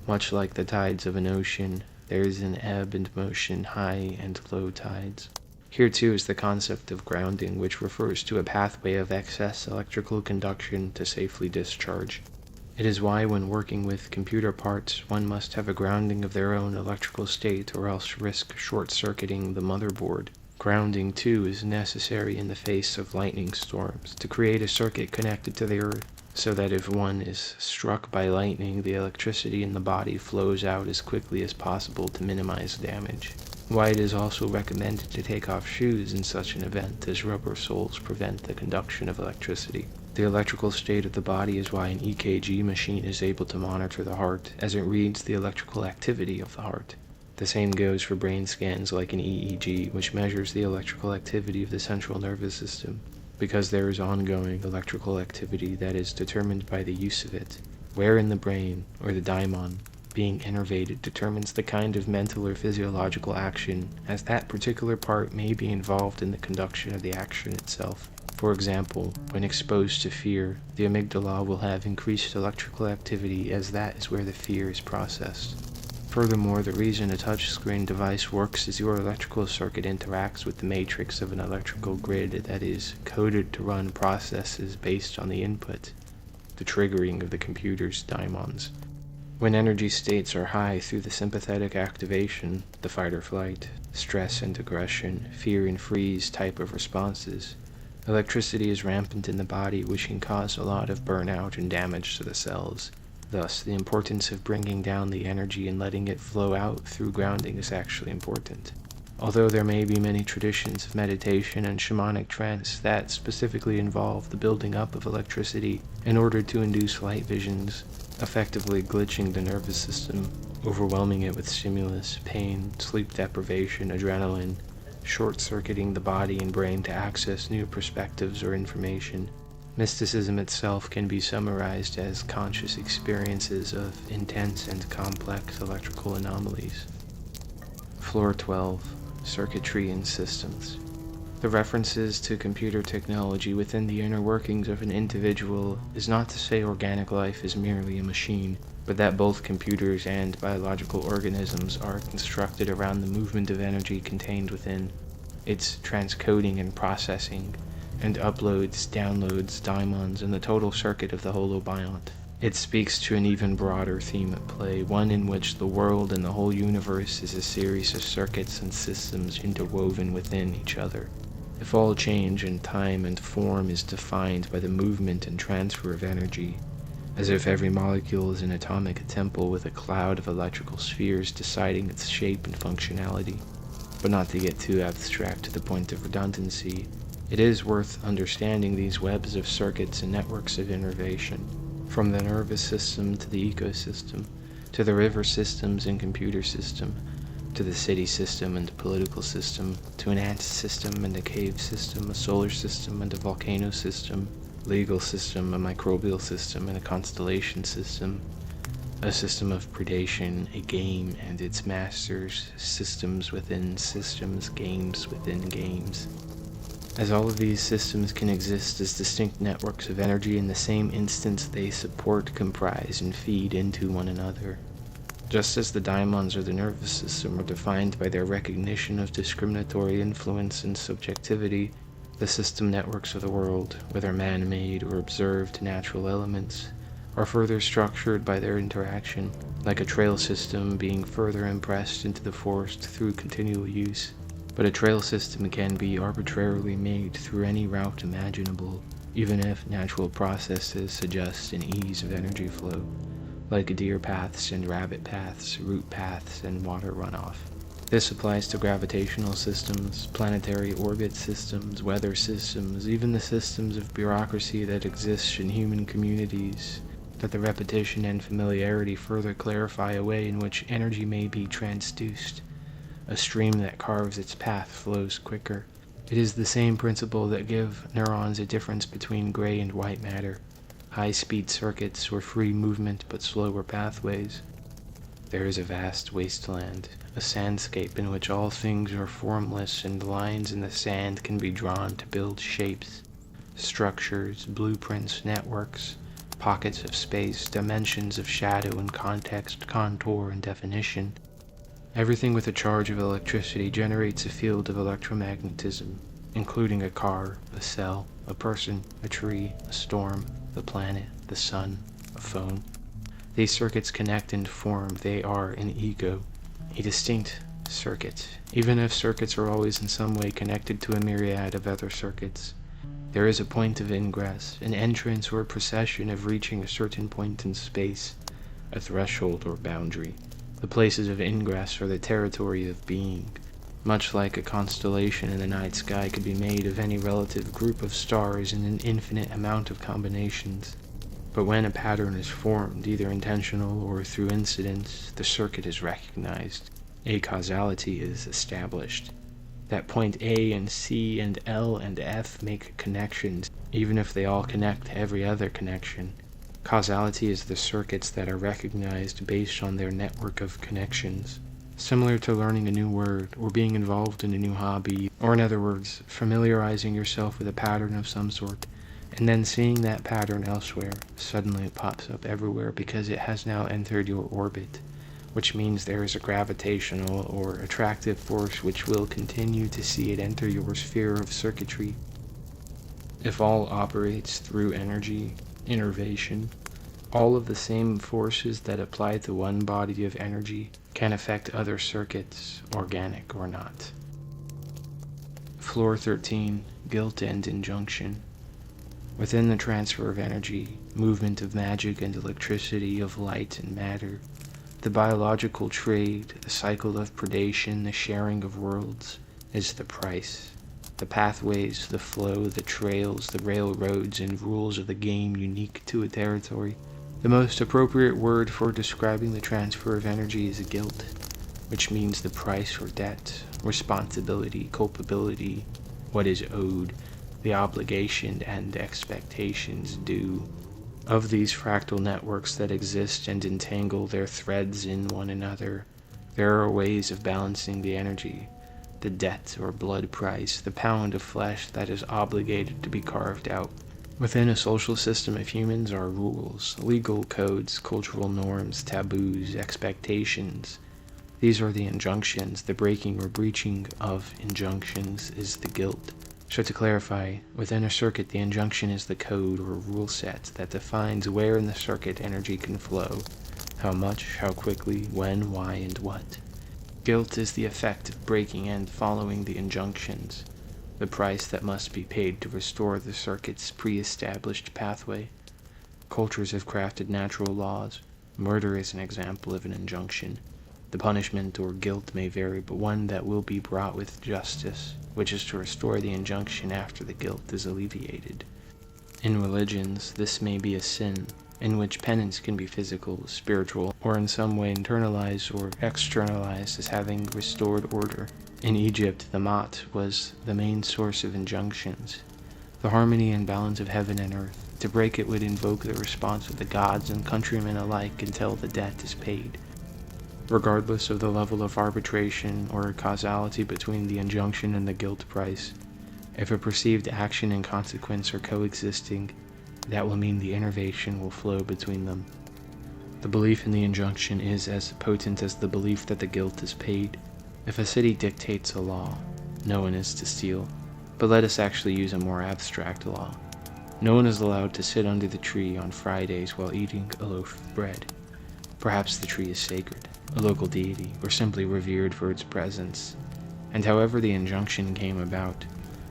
Much like the tides of an ocean, there is an ebb and motion, high and low tides. Here too is the concept of grounding, which refers to a pathway of excess electrical conduction to safely discharge. It is why when working with computer parts, one must have a grounding of their own electrical state or else risk short-circuiting the motherboard. Grounding, too, is necessary in the face of lightning storms to create a circuit connected to the earth, so that if one is struck by lightning, the electricity in the body flows out as quickly as possible to minimize damage. Why it is also recommended to take off shoes in such an event, as rubber soles prevent the conduction of electricity. The electrical state of the body is why an EKG machine is able to monitor the heart, as it reads the electrical activity of the heart. The same goes for brain scans like an EEG, which measures the electrical activity of the central nervous system, because there is ongoing electrical activity that is determined by the use of it. Where in the brain, or the daemon, being innervated determines the kind of mental or physiological action, as that particular part may be involved in the conduction of the action itself. For example, when exposed to fear, the amygdala will have increased electrical activity as that is where the fear is processed. Furthermore, the reason a touchscreen device works is your electrical circuit interacts with the matrix of an electrical grid that is coded to run processes based on the input, the triggering of the computer's daemons. When energy states are high through the sympathetic activation, the fight or flight, stress and aggression, fear and freeze type of responses, electricity is rampant in the body, which can cause a lot of burnout and damage to the cells. Thus, the importance of bringing down the energy and letting it flow out through grounding is actually important. Although there may be many traditions of meditation and shamanic trance that specifically involve the building up of electricity in order to induce light visions, effectively glitching the nervous system, overwhelming it with stimulus, pain, sleep deprivation, adrenaline, short-circuiting the body and brain to access new perspectives or information. Mysticism itself can be summarized as conscious experiences of intense and complex electrical anomalies. Floor 12. Circuitry and Systems. The references to computer technology within the inner workings of an individual is not to say organic life is merely a machine, but that both computers and biological organisms are constructed around the movement of energy contained within, its transcoding and processing, and uploads, downloads, daemons, and the total circuit of the Holobiont. It speaks to an even broader theme at play, one in which the world and the whole universe is a series of circuits and systems interwoven within each other. If all change in time and form is defined by the movement and transfer of energy, as if every molecule is an atomic temple with a cloud of electrical spheres deciding its shape and functionality. But not to get too abstract to the point of redundancy, it is worth understanding these webs of circuits and networks of innervation, from the nervous system to the ecosystem, to the river systems and computer system, to the city system and political system, to an ant system and a cave system, a solar system and a volcano system, legal system, a microbial system, and a constellation system, a system of predation, a game and its masters, systems within systems, games within games. As all of these systems can exist as distinct networks of energy in the same instance they support, comprise, and feed into one another. Just as the daemons or the nervous system are defined by their recognition of discriminatory influence and subjectivity, the system networks of the world, whether man-made or observed natural elements, are further structured by their interaction, like a trail system being further impressed into the forest through continual use. But a trail system can be arbitrarily made through any route imaginable, even if natural processes suggest an ease of energy flow, like deer paths and rabbit paths, root paths, and water runoff. This applies to gravitational systems, planetary orbit systems, weather systems, even the systems of bureaucracy that exist in human communities, that the repetition and familiarity further clarify a way in which energy may be transduced. A stream that carves its path flows quicker. It is the same principle that give neurons a difference between gray and white matter, high-speed circuits or free movement but slower pathways. There is a vast wasteland, a sandscape in which all things are formless and lines in the sand can be drawn to build shapes, structures, blueprints, networks, pockets of space, dimensions of shadow and context, contour and definition. Everything with a charge of electricity generates a field of electromagnetism, including a car, a cell, a person, a tree, a storm, the planet, the sun, a phone. These circuits connect and form. They are an ego, a distinct circuit. Even if circuits are always in some way connected to a myriad of other circuits, there is a point of ingress, an entrance or a procession of reaching a certain point in space, a threshold or boundary. The places of ingress are the territory of being. Much like a constellation in the night sky could be made of any relative group of stars in an infinite amount of combinations. But when a pattern is formed, either intentional or through incidents, the circuit is recognized. A causality is established. That point A and C and L and F make connections, even if they all connect to every other connection. Causality is the circuits that are recognized based on their network of connections. Similar to learning a new word, or being involved in a new hobby, or in other words, familiarizing yourself with a pattern of some sort, and then seeing that pattern elsewhere. Suddenly it pops up everywhere because it has now entered your orbit, which means there is a gravitational or attractive force which will continue to see it enter your sphere of circuitry. If all operates through energy, innervation, all of the same forces that apply to one body of energy can affect other circuits, organic or not. Floor 13, Guilt and Injunction. Within the transfer of energy, movement of magic and electricity, of light and matter, the biological trade, the cycle of predation, the sharing of worlds, is the price. The pathways, the flow, the trails, the railroads, and rules of the game unique to a territory. The most appropriate word for describing the transfer of energy is guilt, which means the price or debt, responsibility, culpability, what is owed, the obligation and expectations due. Of these fractal networks that exist and entangle their threads in one another, there are ways of balancing the energy, the debt or blood price, the pound of flesh that is obligated to be carved out. Within a social system of humans are rules, legal codes, cultural norms, taboos, expectations. These are the injunctions. The breaking or breaching of injunctions is the guilt. So to clarify, within a circuit the injunction is the code or rule set that defines where in the circuit energy can flow, how much, how quickly, when, why, and what. Guilt is the effect of breaking and following the injunctions, the price that must be paid to restore the circuit's pre-established pathway. Cultures have crafted natural laws. Murder is an example of an injunction. The punishment or guilt may vary, but one that will be brought with justice, which is to restore the injunction after the guilt is alleviated. In religions, this may be a sin, in which penance can be physical, spiritual, or in some way internalized or externalized as having restored order. In Egypt, the Ma'at was the main source of injunctions, the harmony and balance of heaven and earth. To break it would invoke the response of the gods and countrymen alike until the debt is paid. Regardless of the level of arbitration or causality between the injunction and the guilt price, if a perceived action and consequence are coexisting, that will mean the innervation will flow between them. The belief in the injunction is as potent as the belief that the guilt is paid. If a city dictates a law, no one is to steal. But let us actually use a more abstract law. No one is allowed to sit under the tree on Fridays while eating a loaf of bread. Perhaps the tree is sacred, a local deity, or simply revered for its presence. And however the injunction came about,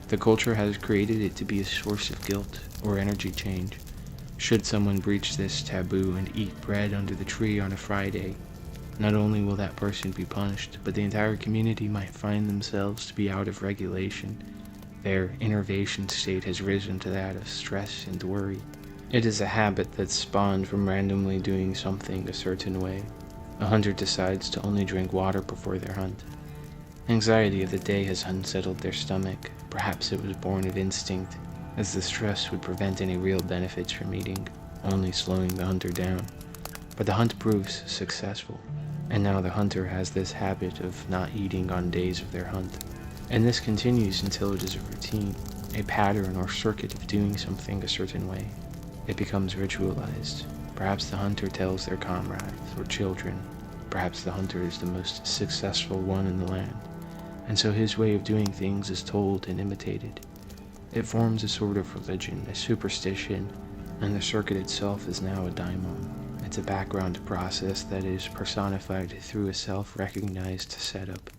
the culture has created it to be a source of guilt or energy change. Should someone breach this taboo and eat bread under the tree on a Friday, not only will that person be punished, but the entire community might find themselves to be out of regulation. Their innervation state has risen to that of stress and worry. It is a habit that's spawned from randomly doing something a certain way. A hunter decides to only drink water before their hunt. Anxiety of the day has unsettled their stomach. Perhaps it was born of instinct, as the stress would prevent any real benefits from eating, only slowing the hunter down. But the hunt proves successful, and now the hunter has this habit of not eating on days of their hunt. And this continues until it is a routine, a pattern or circuit of doing something a certain way. It becomes ritualized. Perhaps the hunter tells their comrades or children. Perhaps the hunter is the most successful one in the land, and so his way of doing things is told and imitated. It forms a sort of religion, a superstition, and the circuit itself is now a daemon. It's a background process that is personified through a self-recognized setup.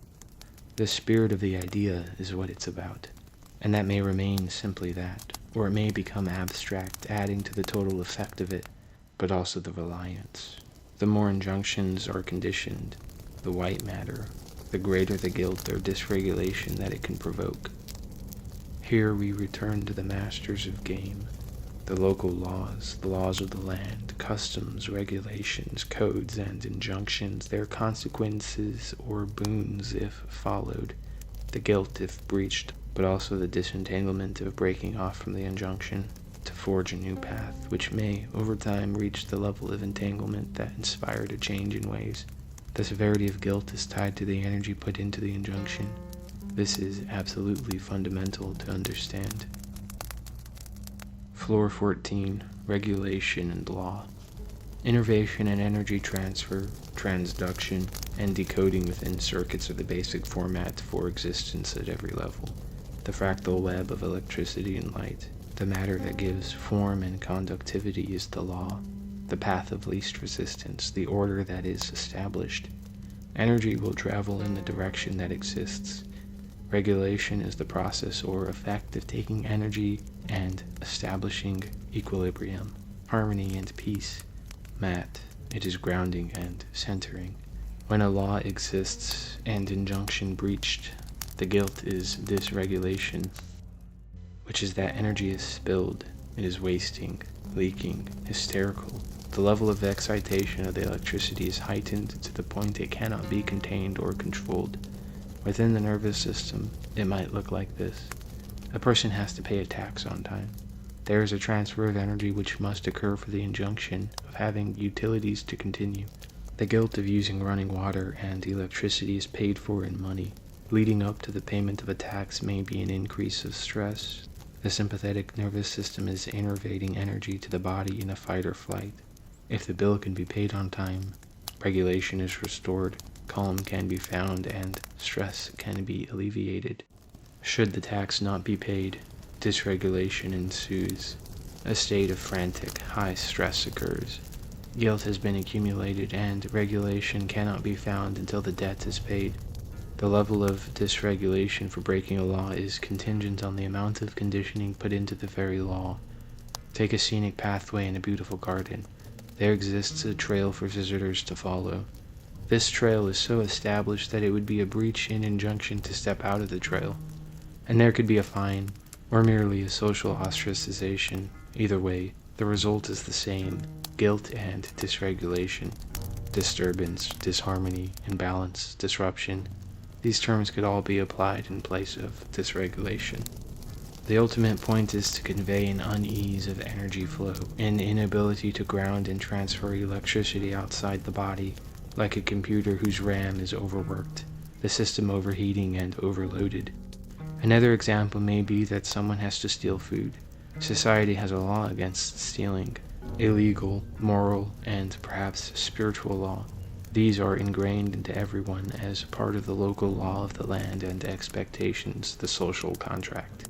The spirit of the idea is what it's about, and that may remain simply that, or it may become abstract, adding to the total effect of it, but also the reliance. The more injunctions are conditioned, the white matter, the greater the guilt or dysregulation that it can provoke. Here we return to the masters of game, the local laws, the laws of the land, customs, regulations, codes, and injunctions, their consequences or boons if followed, the guilt if breached, but also the disentanglement of breaking off from the injunction to forge a new path, which may, over time, reach the level of entanglement that inspired a change in ways. The severity of guilt is tied to the energy put into the injunction. This is absolutely fundamental to understand. Floor 14, Regulation and Law. Innervation and energy transfer, transduction, and decoding within circuits are the basic format for existence at every level. The fractal web of electricity and light, the matter that gives form and conductivity, is the law, the path of least resistance, the order that is established. Energy will travel in the direction that exists. Regulation is the process or effect of taking energy and establishing equilibrium, harmony, and peace. Mat, it is grounding and centering. When a law exists and injunction breached, the guilt is dysregulation, which is that energy is spilled, it is wasting, leaking, hysterical. The level of excitation of the electricity is heightened to the point it cannot be contained or controlled. Within the nervous system, it might look like this. A person has to pay a tax on time. There is a transfer of energy which must occur for the injunction of having utilities to continue. The guilt of using running water and electricity is paid for in money. Leading up to the payment of a tax may be an increase of stress. The sympathetic nervous system is innervating energy to the body in a fight or flight. If the bill can be paid on time, regulation is restored, calm can be found, and stress can be alleviated. Should the tax not be paid, dysregulation ensues. A state of frantic, high stress occurs. Guilt has been accumulated, and regulation cannot be found until the debt is paid. The level of dysregulation for breaking a law is contingent on the amount of conditioning put into the very law. Take a scenic pathway in a beautiful garden. There exists a trail for visitors to follow. This trail is so established that it would be a breach in injunction to step out of the trail, and there could be a fine, or merely a social ostracization. Either way, the result is the same: guilt and dysregulation, disturbance, disharmony, imbalance, disruption. These terms could all be applied in place of dysregulation. The ultimate point is to convey an unease of energy flow, an inability to ground and transfer electricity outside the body, like a computer whose RAM is overworked, the system overheating and overloaded. Another example may be that someone has to steal food. Society has a law against stealing, a legal, moral, and perhaps spiritual law. These are ingrained into everyone as part of the local law of the land and expectations, the social contract.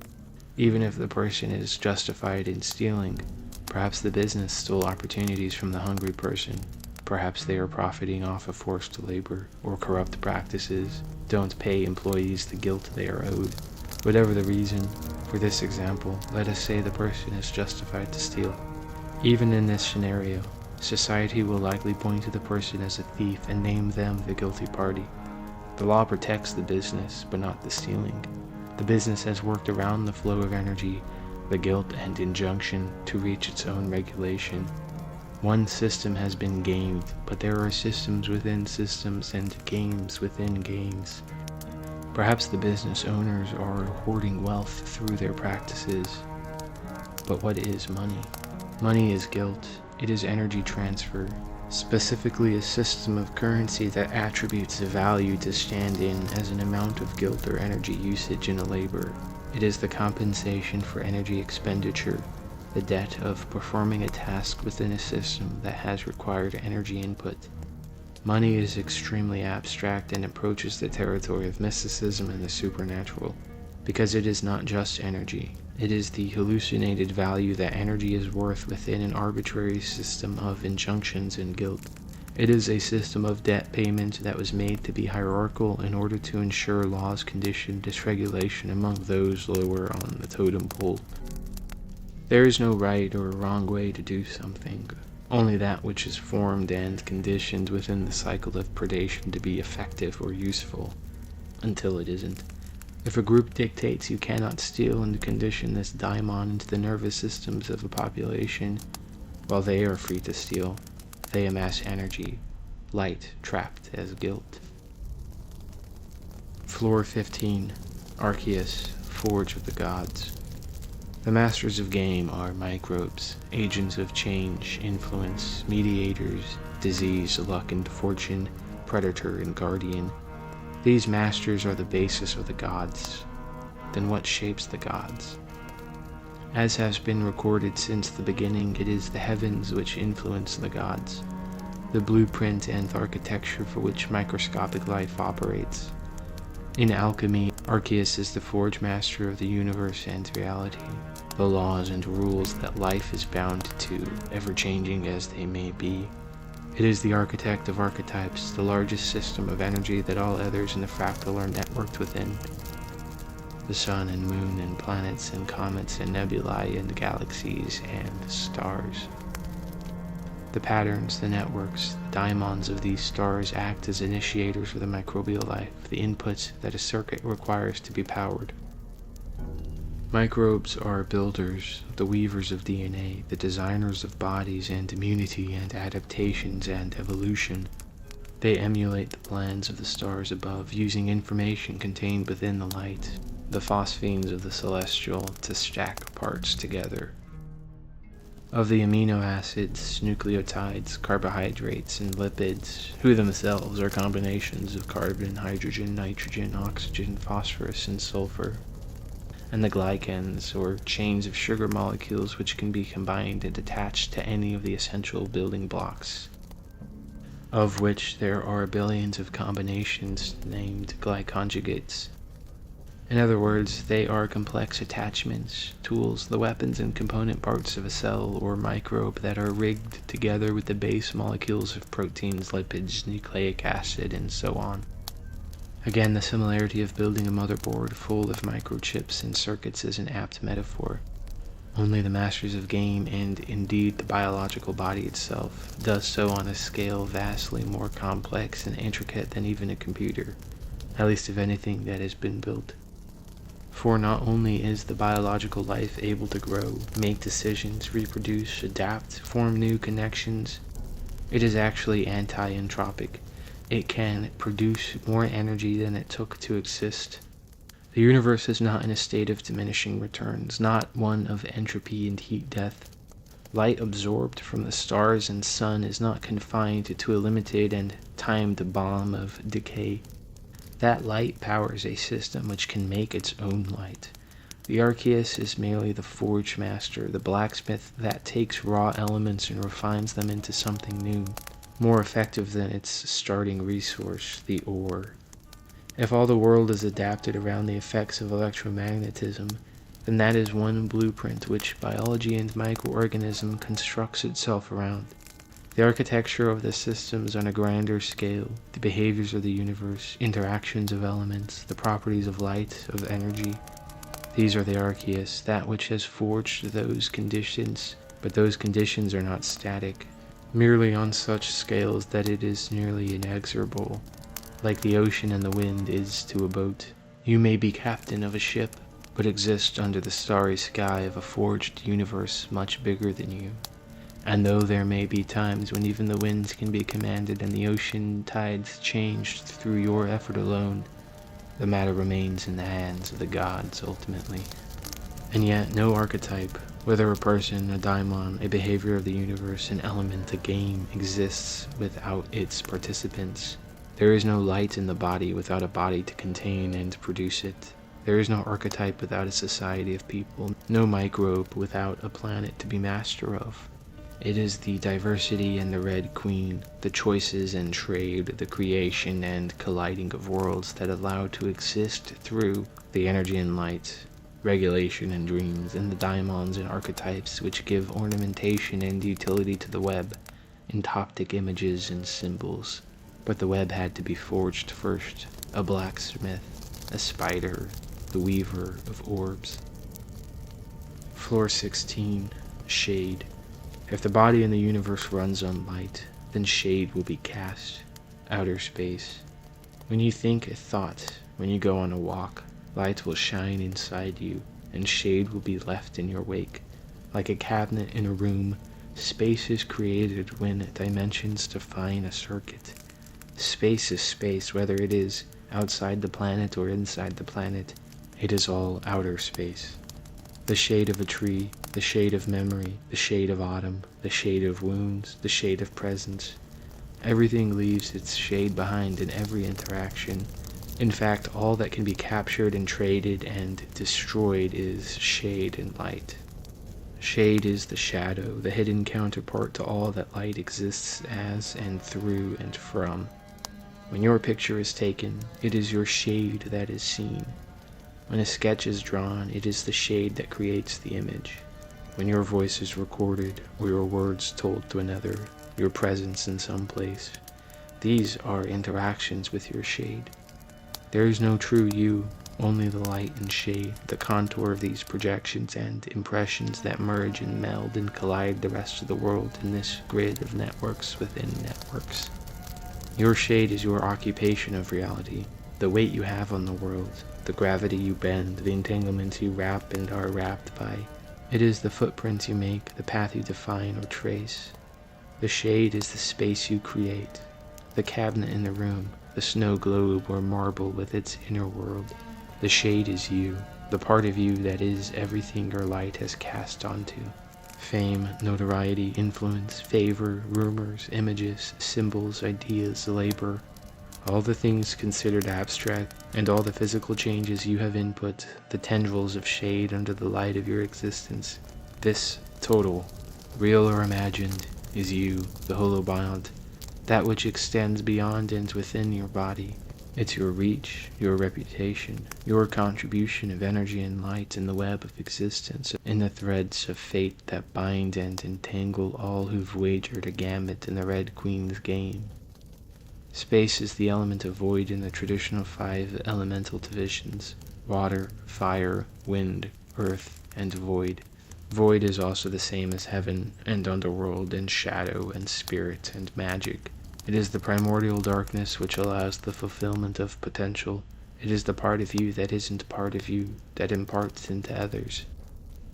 Even if the person is justified in stealing, perhaps the business stole opportunities from the hungry person. Perhaps they are profiting off of forced labor or corrupt practices, don't pay employees the guilt they are owed. Whatever the reason, for this example, let us say the person is justified to steal. Even in this scenario, society will likely point to the person as a thief and name them the guilty party. The law protects the business, but not the stealing. The business has worked around the flow of energy, the guilt and injunction, to reach its own regulation. One system has been gamed, but there are systems within systems and games within games. Perhaps the business owners are hoarding wealth through their practices. But what is money? Money is guilt. It is energy transfer, specifically a system of currency that attributes a value to stand in as an amount of guilt or energy usage in a labor. It is the compensation for energy expenditure, the debt of performing a task within a system that has required energy input. Money is extremely abstract and approaches the territory of mysticism and the supernatural, because it is not just energy. It is the hallucinated value that energy is worth within an arbitrary system of injunctions and guilt. It is a system of debt payment that was made to be hierarchical in order to ensure laws condition dysregulation among those lower on the totem pole. There is no right or wrong way to do something, only that which is formed and conditioned within the cycle of predation to be effective or useful, until it isn't. If a group dictates you cannot steal and condition this daemon into the nervous systems of a population, while they are free to steal, they amass energy, light trapped as guilt. Floor 15, Archeus, Forge of the Gods. The masters of game are microbes, agents of change, influence, mediators, disease, luck and fortune, predator and guardian. These masters are the basis of the gods. Then what shapes the gods? As has been recorded since the beginning, it is the heavens which influence the gods, the blueprint and architecture for which microscopic life operates. In alchemy, Archeus is the forge master of the universe and reality, the laws and rules that life is bound to, ever-changing as they may be. It is the architect of archetypes, the largest system of energy that all others in the fractal are networked within. The sun and moon and planets and comets and nebulae and galaxies and stars. The patterns, the networks, the daemons of these stars act as initiators of the microbial life, the inputs that a circuit requires to be powered. Microbes are builders, the weavers of DNA, the designers of bodies and immunity and adaptations and evolution. They emulate the plans of the stars above, using information contained within the light, the Phosphenes of the celestial, to stack parts together. Of the amino acids, nucleotides, carbohydrates, and lipids, who themselves are combinations of carbon, hydrogen, nitrogen, oxygen, phosphorus, and sulfur, and the glycans, or chains of sugar molecules which can be combined and attached to any of the essential building blocks, of which there are billions of combinations named glyconjugates. In other words, they are complex attachments, tools, the weapons and component parts of a cell or microbe that are rigged together with the base molecules of proteins, lipids, nucleic acid, and so on. Again, the similarity of building a motherboard full of microchips and circuits is an apt metaphor. Only the masters of game, and indeed the biological body itself, does so on a scale vastly more complex and intricate than even a computer, at least of anything that has been built. For not only is the biological life able to grow, make decisions, reproduce, adapt, form new connections, it is actually anti-entropic. It can produce more energy than it took to exist. The universe is not in a state of diminishing returns, not one of entropy and heat death. Light absorbed from the stars and sun is not confined to a limited and timed bomb of decay. That light powers a system which can make its own light. The Archeus is merely the forge master, the blacksmith that takes raw elements and refines them into something new, more effective than its starting resource, the ore. If all the world is adapted around the effects of electromagnetism, then that is one blueprint which biology and microorganism constructs itself around. The architecture of the systems on a grander scale, the behaviors of the universe, interactions of elements, the properties of light, of energy, these are the Archeus, that which has forged those conditions, but those conditions are not static, merely on such scales that it is nearly inexorable, like the ocean and the wind is to a boat. You may be captain of a ship, but exist under the starry sky of a forged universe much bigger than you. And though there may be times when even the winds can be commanded and the ocean tides changed through your effort alone, the matter remains in the hands of the gods ultimately. And yet no archetype, whether a person, a daemon, a behavior of the universe, an element, a game, exists without its participants. There is no light in the body without a body to contain and produce it. There is no archetype without a society of people, no microbe without a planet to be master of. It is the diversity and the Red Queen, the choices and trade, the creation and colliding of worlds that allow to exist through the energy and light, regulation and dreams, and the daemons and archetypes which give ornamentation and utility to the web, entoptic images and symbols. But the web had to be forged first, a blacksmith, a spider, the weaver of orbs. Floor 16, Shade. If the body in the universe runs on light, then shade will be cast, outer space. When you think a thought, when you go on a walk, light will shine inside you, and shade will be left in your wake. Like a cabinet in a room, space is created when dimensions define a circuit. Space is space, whether it is outside the planet or inside the planet. It is all outer space. The shade of a tree, the shade of memory, the shade of autumn, the shade of wounds, the shade of presence. Everything leaves its shade behind in every interaction. In fact, all that can be captured and traded and destroyed is shade and light. Shade is the shadow, the hidden counterpart to all that light exists as and through and from. When your picture is taken, it is your shade that is seen. When a sketch is drawn, it is the shade that creates the image. When your voice is recorded, or your words told to another, your presence in some place, these are interactions with your shade. There is no true you, only the light and shade, the contour of these projections and impressions that merge and meld and collide the rest of the world in this grid of networks within networks. Your shade is your occupation of reality, the weight you have on the world, the gravity you bend, the entanglements you wrap and are wrapped by. It is the footprints you make, the path you define or trace. The shade is the space you create, the cabinet in the room, the snow globe or marble with its inner world. The shade is you, the part of you that is everything your light has cast onto. Fame, notoriety, influence, favor, rumors, images, symbols, ideas, labor, all the things considered abstract, and all the physical changes you have input, the tendrils of shade under the light of your existence. This total, real or imagined, is you, the Holobiont, that which extends beyond and within your body. It's your reach, your reputation, your contribution of energy and light in the web of existence, in the threads of fate that bind and entangle all who've wagered a gambit in the Red Queen's game. Space is the element of void in the traditional 5 elemental divisions: water, fire, wind, earth, and void. Void is also the same as heaven and underworld and shadow and spirit and magic. It is the primordial darkness which allows the fulfillment of potential. It is the part of you that isn't part of you, that imparts into others.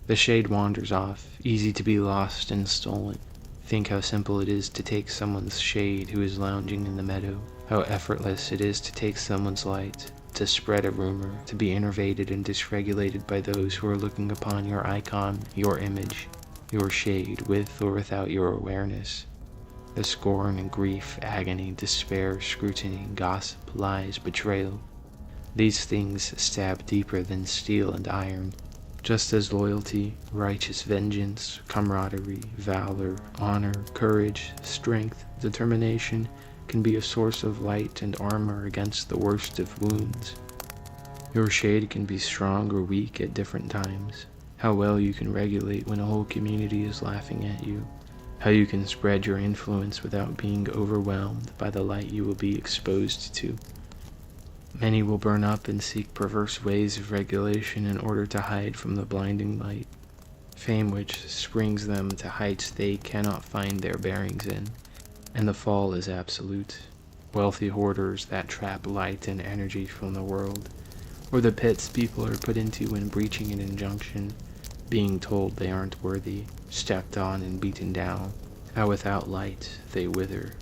The shade wanders off, easy to be lost and stolen. Think how simple it is to take someone's shade who is lounging in the meadow, how effortless it is to take someone's light, to spread a rumor, to be innervated and dysregulated by those who are looking upon your icon, your image, your shade, with or without your awareness. The scorn and grief, agony, despair, scrutiny, gossip, lies, betrayal. These things stab deeper than steel and iron, just as loyalty, righteous vengeance, camaraderie, valor, honor, courage, strength, determination can be a source of light and armor against the worst of wounds. Your shade can be strong or weak at different times. How well you can regulate when a whole community is laughing at you. How you can spread your influence without being overwhelmed by the light you will be exposed to. Many will burn up and seek perverse ways of regulation in order to hide from the blinding light. Fame which springs them to heights they cannot find their bearings in, and the fall is absolute. Wealthy hoarders that trap light and energy from the world, or the pits people are put into when breaching an injunction, being told they aren't worthy, stepped on and beaten down, how without light they wither.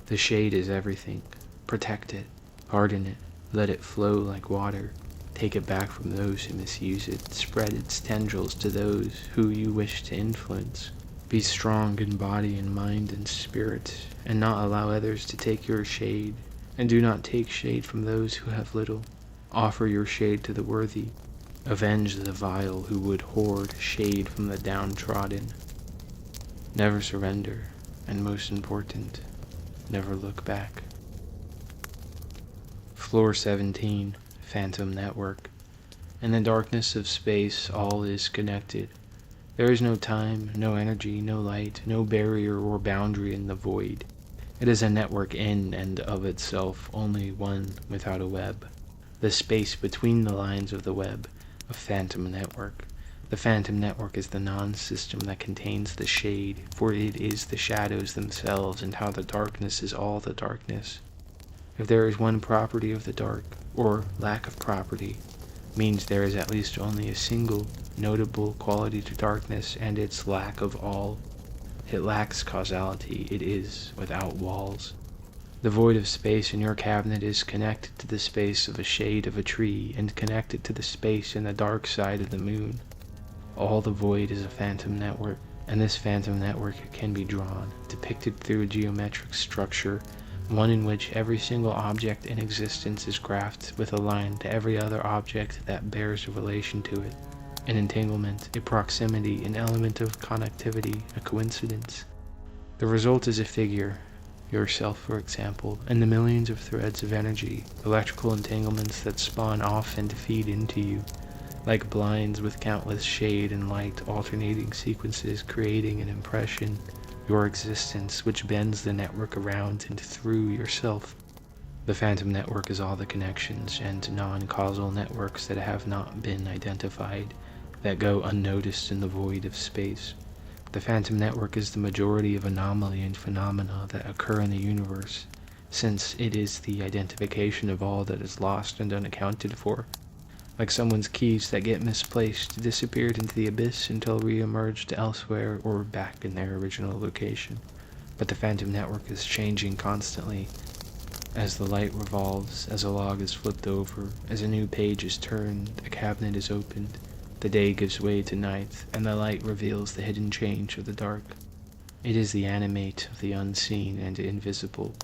The shade is everything. Protect it, harden it, let it flow like water. Take it back from those who misuse it, spread its tendrils to those who you wish to influence. Be strong in body and mind and spirit, and not allow others to take your shade, and do not take shade from those who have little. Offer your shade to the worthy. Avenge the vile who would hoard shade from the downtrodden. Never surrender, and most important, never look back. Floor 17, Phantom Network. In the darkness of space, all is connected. There is no time, no energy, no light, no barrier or boundary in the void. It is a network in and of itself, only one without a web. The space between the lines of the web, a phantom network. The phantom network is the non-system that contains the shade, for it is the shadows themselves, and how the darkness is all the darkness. If there is one property of the dark, or lack of property, means there is at least only a single notable quality to darkness and its lack of all. It lacks causality, it is without walls. The void of space in your cabinet is connected to the space of a shade of a tree, and connected to the space in the dark side of the moon. All the void is a phantom network, and this phantom network can be drawn, depicted through a geometric structure, one in which every single object in existence is graphed with a line to every other object that bears a relation to it. An entanglement, a proximity, an element of connectivity, a coincidence. The result is a figure, yourself for example, and the millions of threads of energy, electrical entanglements that spawn off and feed into you, like blinds with countless shade and light alternating sequences creating an impression, your existence which bends the network around and through yourself. The phantom network is all the connections and non-causal networks that have not been identified, that go unnoticed in the void of space. The phantom network is the majority of anomaly and phenomena that occur in the universe, since it is the identification of all that is lost and unaccounted for, like someone's keys that get misplaced, disappeared into the abyss until re-emerged elsewhere or back in their original location. But the phantom network is changing constantly, as the light revolves, as a log is flipped over, as a new page is turned, a cabinet is opened, the day gives way to night, and the light reveals the hidden change of the dark. It is the animate of the unseen and invisible.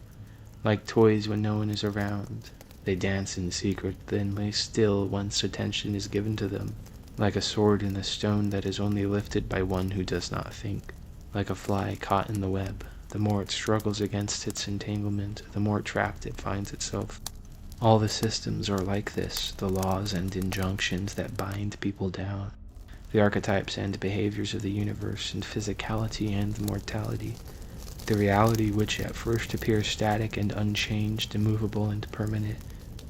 Like toys when no one is around, they dance in secret, then lay still once attention is given to them. Like a sword in the stone that is only lifted by one who does not think. Like a fly caught in the web, the more it struggles against its entanglement, the more trapped it finds itself. All the systems are like this, the laws and injunctions that bind people down, the archetypes and behaviors of the universe, and physicality and mortality, the reality which at first appears static and unchanged, immovable and permanent,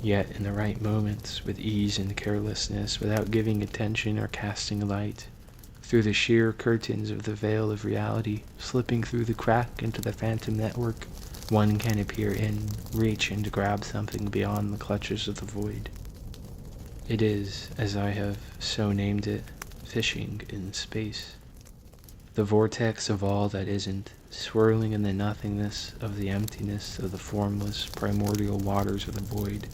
yet in the right moments, with ease and carelessness, without giving attention or casting light, through the sheer curtains of the veil of reality, slipping through the crack into the phantom network, one can appear in, reach and grab something beyond the clutches of the void. It is, as I have so named it, fishing in space. The vortex of all that isn't, swirling in the nothingness of the emptiness of the formless, primordial waters of the void.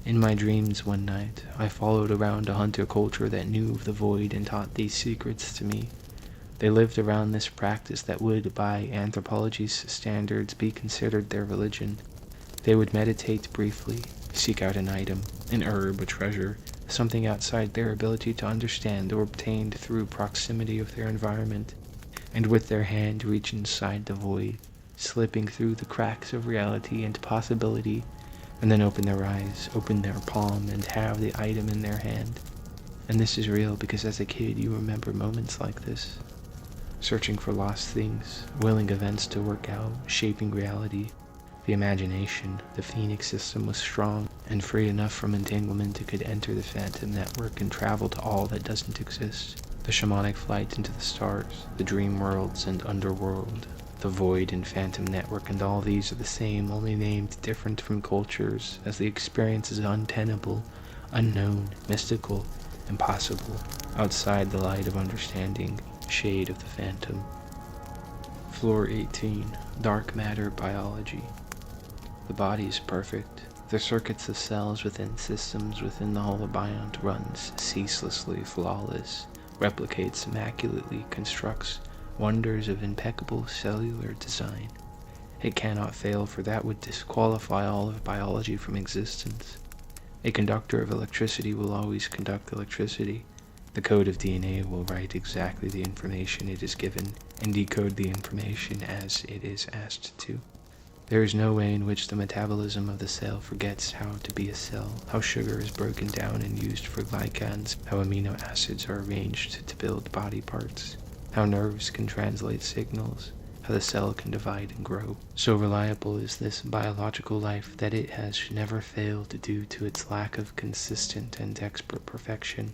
In my dreams one night, I followed around a hunter culture that knew of the void and taught these secrets to me. They lived around this practice that would, by anthropology's standards, be considered their religion. They would meditate briefly, seek out an item, an herb, a treasure, something outside their ability to understand or obtained through proximity of their environment, and with their hand reach inside the void, slipping through the cracks of reality and possibility, and then open their eyes, open their palm, and have the item in their hand. And this is real because as a kid you remember moments like this. Searching for lost things, willing events to work out, shaping reality. The imagination, the Phenic system was strong and free enough from entanglement it could enter the phantom network and travel to all that doesn't exist. The shamanic flight into the stars, the dream worlds and underworld, the void and phantom network, and all these are the same, only named different from cultures, as the experience is untenable, unknown, mystical, impossible, outside the light of understanding, shade of the phantom. Floor 18, Dark Matter Biology. The body is perfect. The circuits of cells within systems within the Holobiont runs ceaselessly flawless, replicates immaculately, constructs wonders of impeccable cellular design. It cannot fail, for that would disqualify all of biology from existence. A conductor of electricity will always conduct electricity. The code of DNA will write exactly the information it is given and decode the information as it is asked to. There is no way in which the metabolism of the cell forgets how to be a cell, how sugar is broken down and used for glycans, how amino acids are arranged to build body parts, how nerves can translate signals, how the cell can divide and grow. So reliable is this biological life that it has never failed due to its lack of consistent and expert perfection.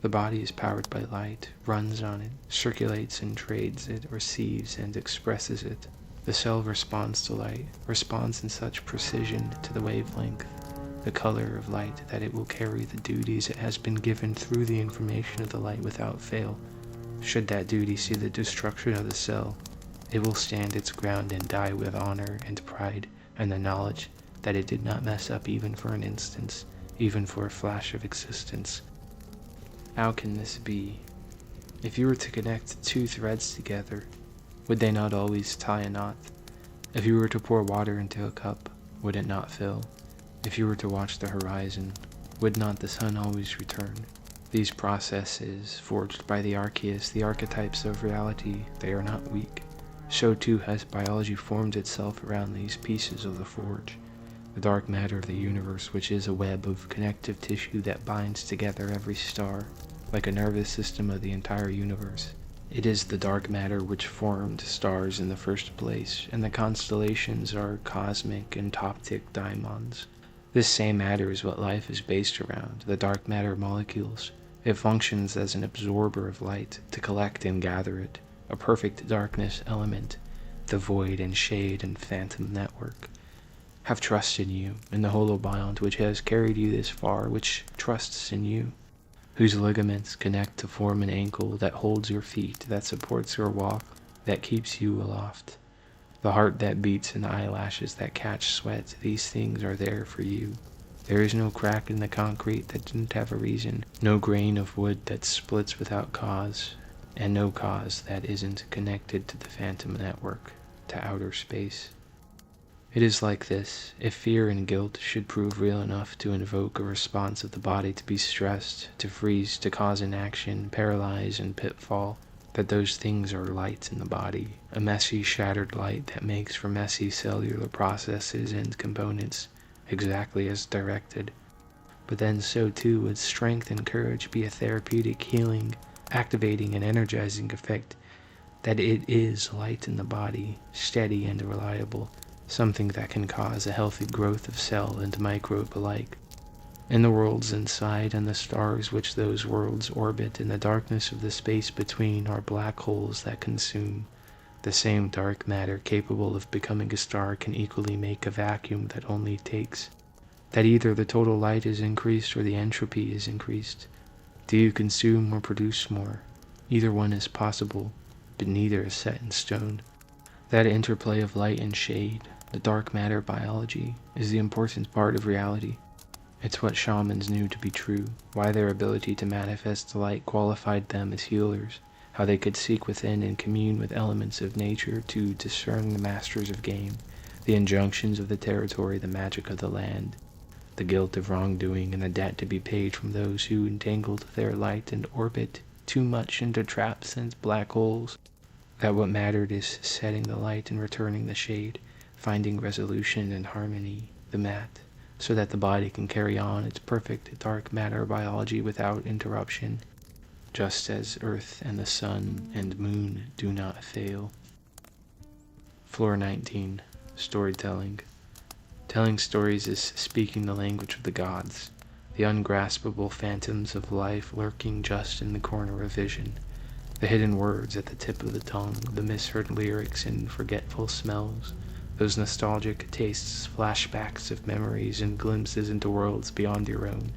The body is powered by light, runs on it, circulates and trades it, receives and expresses it. The cell responds to light, responds in such precision to the wavelength, the color of light, that it will carry the duties it has been given through the information of the light without fail. Should that duty see the destruction of the cell, it will stand its ground and die with honor and pride and the knowledge that it did not mess up even for an instant, even for a flash of existence. How can this be? If you were to connect two threads together, would they not always tie a knot? If you were to pour water into a cup, would it not fill? If you were to watch the horizon, would not the sun always return? These processes, forged by the Archeus, the archetypes of reality, they are not weak. So too has biology formed itself around these pieces of the forge, the dark matter of the universe, which is a web of connective tissue that binds together every star, like a nervous system of the entire universe. It is the dark matter which formed stars in the first place, and the constellations are cosmic entoptic Daemons. This same matter is what life is based around, the dark matter molecules. It functions as an absorber of light to collect and gather it, a perfect darkness element, the void and shade and phantom network. Have trust in you, in the Holobiont which has carried you this far, which trusts in you, whose ligaments connect to form an ankle that holds your feet, that supports your walk, that keeps you aloft. The heart that beats and the eyelashes that catch sweat, these things are there for you. There is no crack in the concrete that didn't have a reason, no grain of wood that splits without cause, and no cause that isn't connected to the phantom network, to outer space. It is like this: if fear and guilt should prove real enough to invoke a response of the body to be stressed, to freeze, to cause inaction, paralyze, and pitfall, that those things are light in the body, a messy, shattered light that makes for messy cellular processes and components, exactly as directed. But then so too would strength and courage be a therapeutic, healing, activating, and energizing effect, that it is light in the body, steady and reliable, something that can cause a healthy growth of cell and microbe alike. In the worlds inside and the stars which those worlds orbit, in the darkness of the space between, are black holes that consume. The same dark matter capable of becoming a star can equally make a vacuum that only takes. That either the total light is increased or the entropy is increased. Do you consume or produce more? Either one is possible, but neither is set in stone. That interplay of light and shade, the dark matter biology, is the important part of reality. It's what shamans knew to be true, why their ability to manifest the light qualified them as healers, how they could seek within and commune with elements of nature to discern the masters of game, the injunctions of the territory, the magic of the land, the guilt of wrongdoing, and the debt to be paid from those who entangled their light and orbit too much into traps and black holes. That what mattered is setting the light and returning the shade, finding resolution and harmony, the mat, so that the body can carry on its perfect dark matter biology without interruption, just as Earth and the Sun and Moon do not fail. Floor 19. Storytelling. Telling stories is speaking the language of the gods, the ungraspable phantoms of life lurking just in the corner of vision, the hidden words at the tip of the tongue, the misheard lyrics and forgetful smells, those nostalgic tastes, flashbacks of memories and glimpses into worlds beyond your own.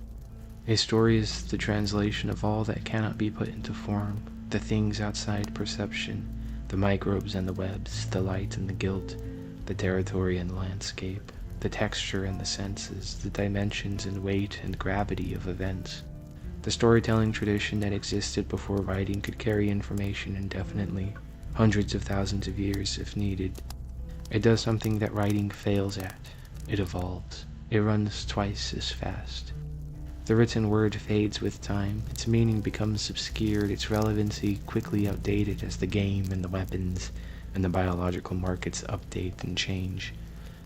A story is the translation of all that cannot be put into form, the things outside perception, the microbes and the webs, the light and the guilt, the territory and the landscape, the texture and the senses, the dimensions and weight and gravity of events. The storytelling tradition that existed before writing could carry information indefinitely, hundreds of thousands of years if needed. It does something that writing fails at. It evolves. It runs twice as fast. The written word fades with time, its meaning becomes obscured, its relevancy quickly outdated as the game and the weapons and the biological markets update and change.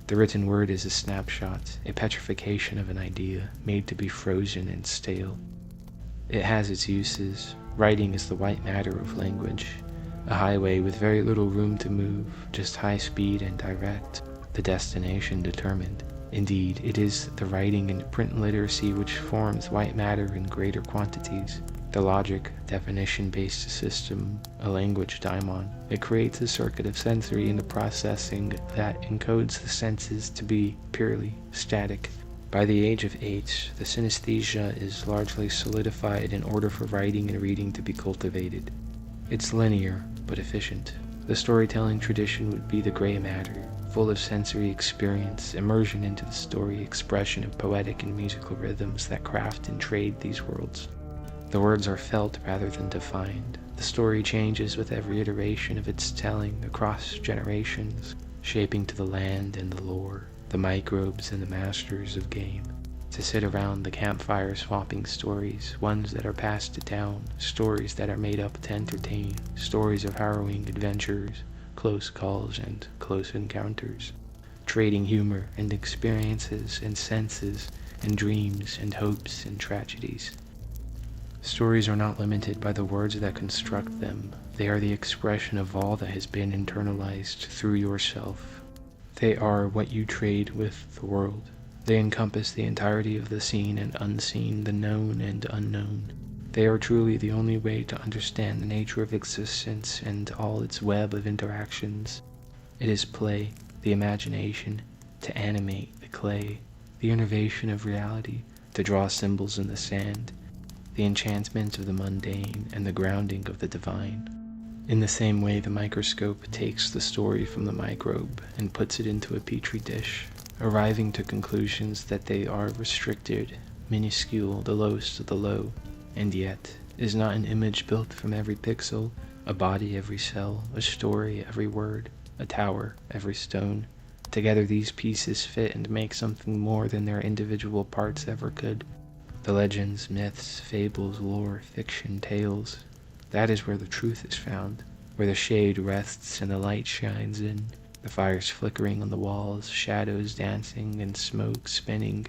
The written word is a snapshot, a petrification of an idea, made to be frozen and stale. It has its uses. Writing is the white matter of language, a highway with very little room to move, just high speed and direct, the destination determined. Indeed, it is the writing and print literacy which forms white matter in greater quantities. The logic, definition-based system, a language daemon. It creates a circuit of sensory and processing that encodes the senses to be purely static. By the age of 8, the synesthesia is largely solidified in order for writing and reading to be cultivated. It's linear, but efficient. The storytelling tradition would be the gray matter, full of sensory experience, immersion into the story, expression of poetic and musical rhythms that craft and trade these worlds. The words are felt rather than defined. The story changes with every iteration of its telling across generations, shaping to the land and the lore, the microbes and the masters of game. To sit around the campfire swapping stories, ones that are passed down, stories that are made up to entertain, stories of harrowing adventures, close calls and close encounters, trading humor and experiences and senses and dreams and hopes and tragedies. Stories are not limited by the words that construct them. They are the expression of all that has been internalized through yourself. They are what you trade with the world. They encompass the entirety of the seen and unseen, the known and unknown. They are truly the only way to understand the nature of existence and all its web of interactions. It is play, the imagination, to animate the clay, the innervation of reality, to draw symbols in the sand, the enchantment of the mundane and the grounding of the divine. In the same way, the microscope takes the story from the microbe and puts it into a petri dish, arriving to conclusions that they are restricted, minuscule, the lowest of the low, and yet is not an image built from every pixel, a body every cell, a story every word, a tower every stone. Together these pieces fit and make something more than their individual parts ever could. The legends, myths, fables, lore, fiction, tales, that is where the truth is found, where the shade rests and the light shines in, the fires flickering on the walls, shadows dancing and smoke spinning,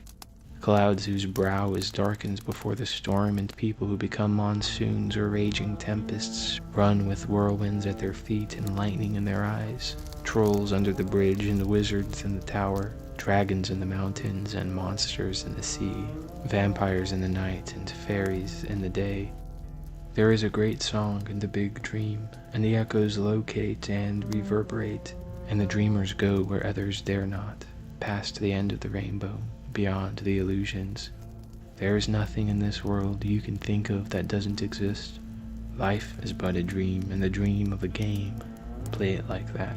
clouds whose brow is darkened before the storm, and people who become monsoons or raging tempests run with whirlwinds at their feet and lightning in their eyes, trolls under the bridge and the wizards in the tower, dragons in the mountains and monsters in the sea, vampires in the night and fairies in the day. There is a great song in the big dream, and the echoes locate and reverberate, and the dreamers go where others dare not, past the end of the rainbow, beyond the illusions. There is nothing in this world you can think of that doesn't exist. Life is but a dream, and the dream of a game. Play it like that.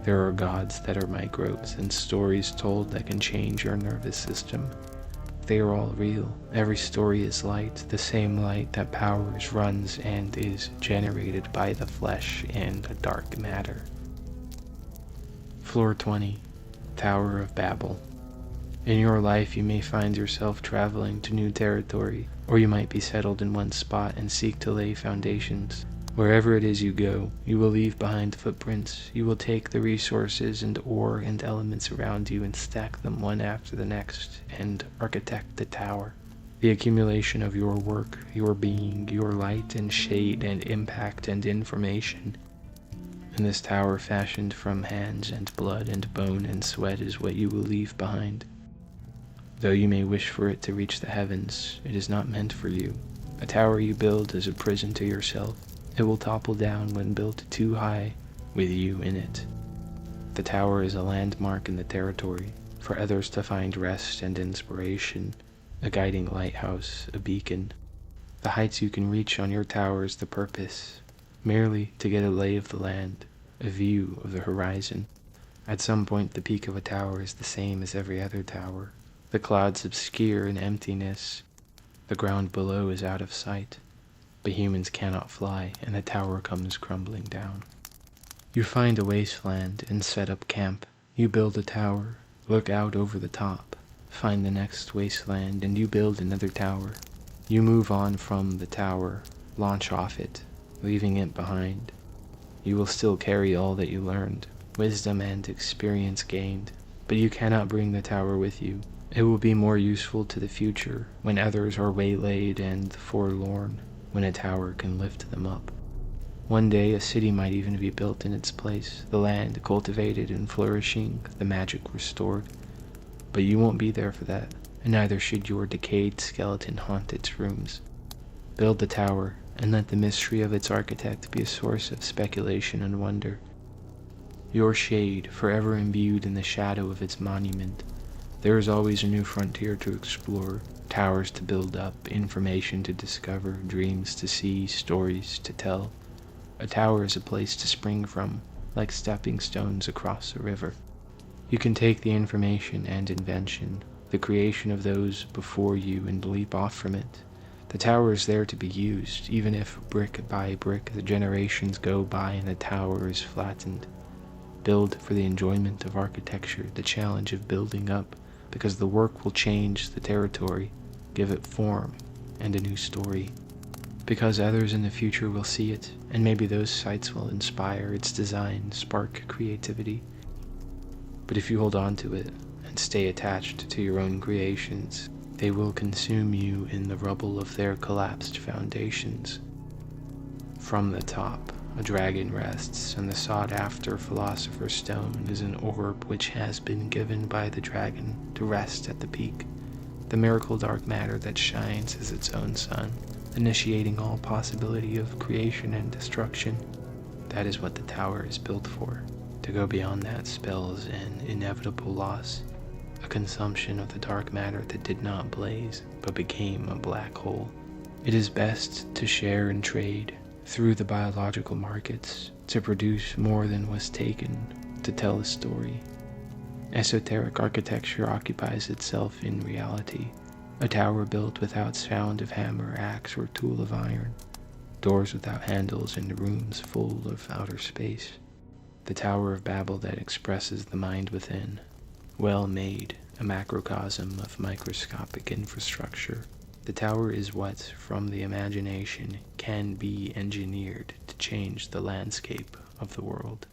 There are gods that are microbes, and stories told that can change your nervous system. They are all real. Every story is light, the same light that powers, runs, and is generated by the flesh and dark matter. Floor 20. Tower of Babel. In your life you may find yourself traveling to new territory, or you might be settled in one spot and seek to lay foundations. Wherever it is you go, you will leave behind footprints. You will take the resources and ore and elements around you and stack them one after the next and architect the tower. The accumulation of your work, your being, your light and shade and impact and information. And this tower fashioned from hands and blood and bone and sweat is what you will leave behind. Though you may wish for it to reach the heavens, it is not meant for you. A tower you build is a prison to yourself. It will topple down when built too high, with you in it. The tower is a landmark in the territory, for others to find rest and inspiration, a guiding lighthouse, a beacon. The heights you can reach on your tower is the purpose, merely to get a lay of the land, a view of the horizon. At some point the peak of a tower is the same as every other tower. The clouds obscure in emptiness. The ground below is out of sight. But humans cannot fly, and the tower comes crumbling down. You find a wasteland and set up camp. You build a tower, look out over the top, find the next wasteland, and you build another tower. You move on from the tower, launch off it, leaving it behind. You will still carry all that you learned, wisdom and experience gained, but you cannot bring the tower with you. It will be more useful to the future, when others are waylaid and forlorn, when a tower can lift them up. One day a city might even be built in its place, the land cultivated and flourishing, the magic restored. But you won't be there for that, and neither should your decayed skeleton haunt its rooms. Build the tower, and let the mystery of its architect be a source of speculation and wonder. Your shade, forever imbued in the shadow of its monument. There is always a new frontier to explore, towers to build up, information to discover, dreams to see, stories to tell. A tower is a place to spring from, like stepping stones across a river. You can take the information and invention, the creation of those before you, and leap off from it. The tower is there to be used, even if brick by brick the generations go by and the tower is flattened. Build for the enjoyment of architecture, the challenge of building up, because the work will change the territory, give it form and a new story. Because others in the future will see it, and maybe those sites will inspire its design, spark creativity. But if you hold on to it and stay attached to your own creations, they will consume you in the rubble of their collapsed foundations. From the top, a dragon rests, and the sought-after Philosopher's Stone is an orb which has been given by the dragon to rest at the peak, the miracle dark matter that shines as its own sun, initiating all possibility of creation and destruction. That is what the tower is built for. To go beyond that spells an inevitable loss, a consumption of the dark matter that did not blaze, but became a black hole. It is best to share and trade through the biological markets, to produce more than was taken, to tell a story. Esoteric architecture occupies itself in reality, a tower built without sound of hammer, axe, or tool of iron, doors without handles, and rooms full of outer space. The Tower of Babel that expresses the mind within, well made, a macrocosm of microscopic infrastructure. The tower is what, from the imagination, can be engineered to change the landscape of the world.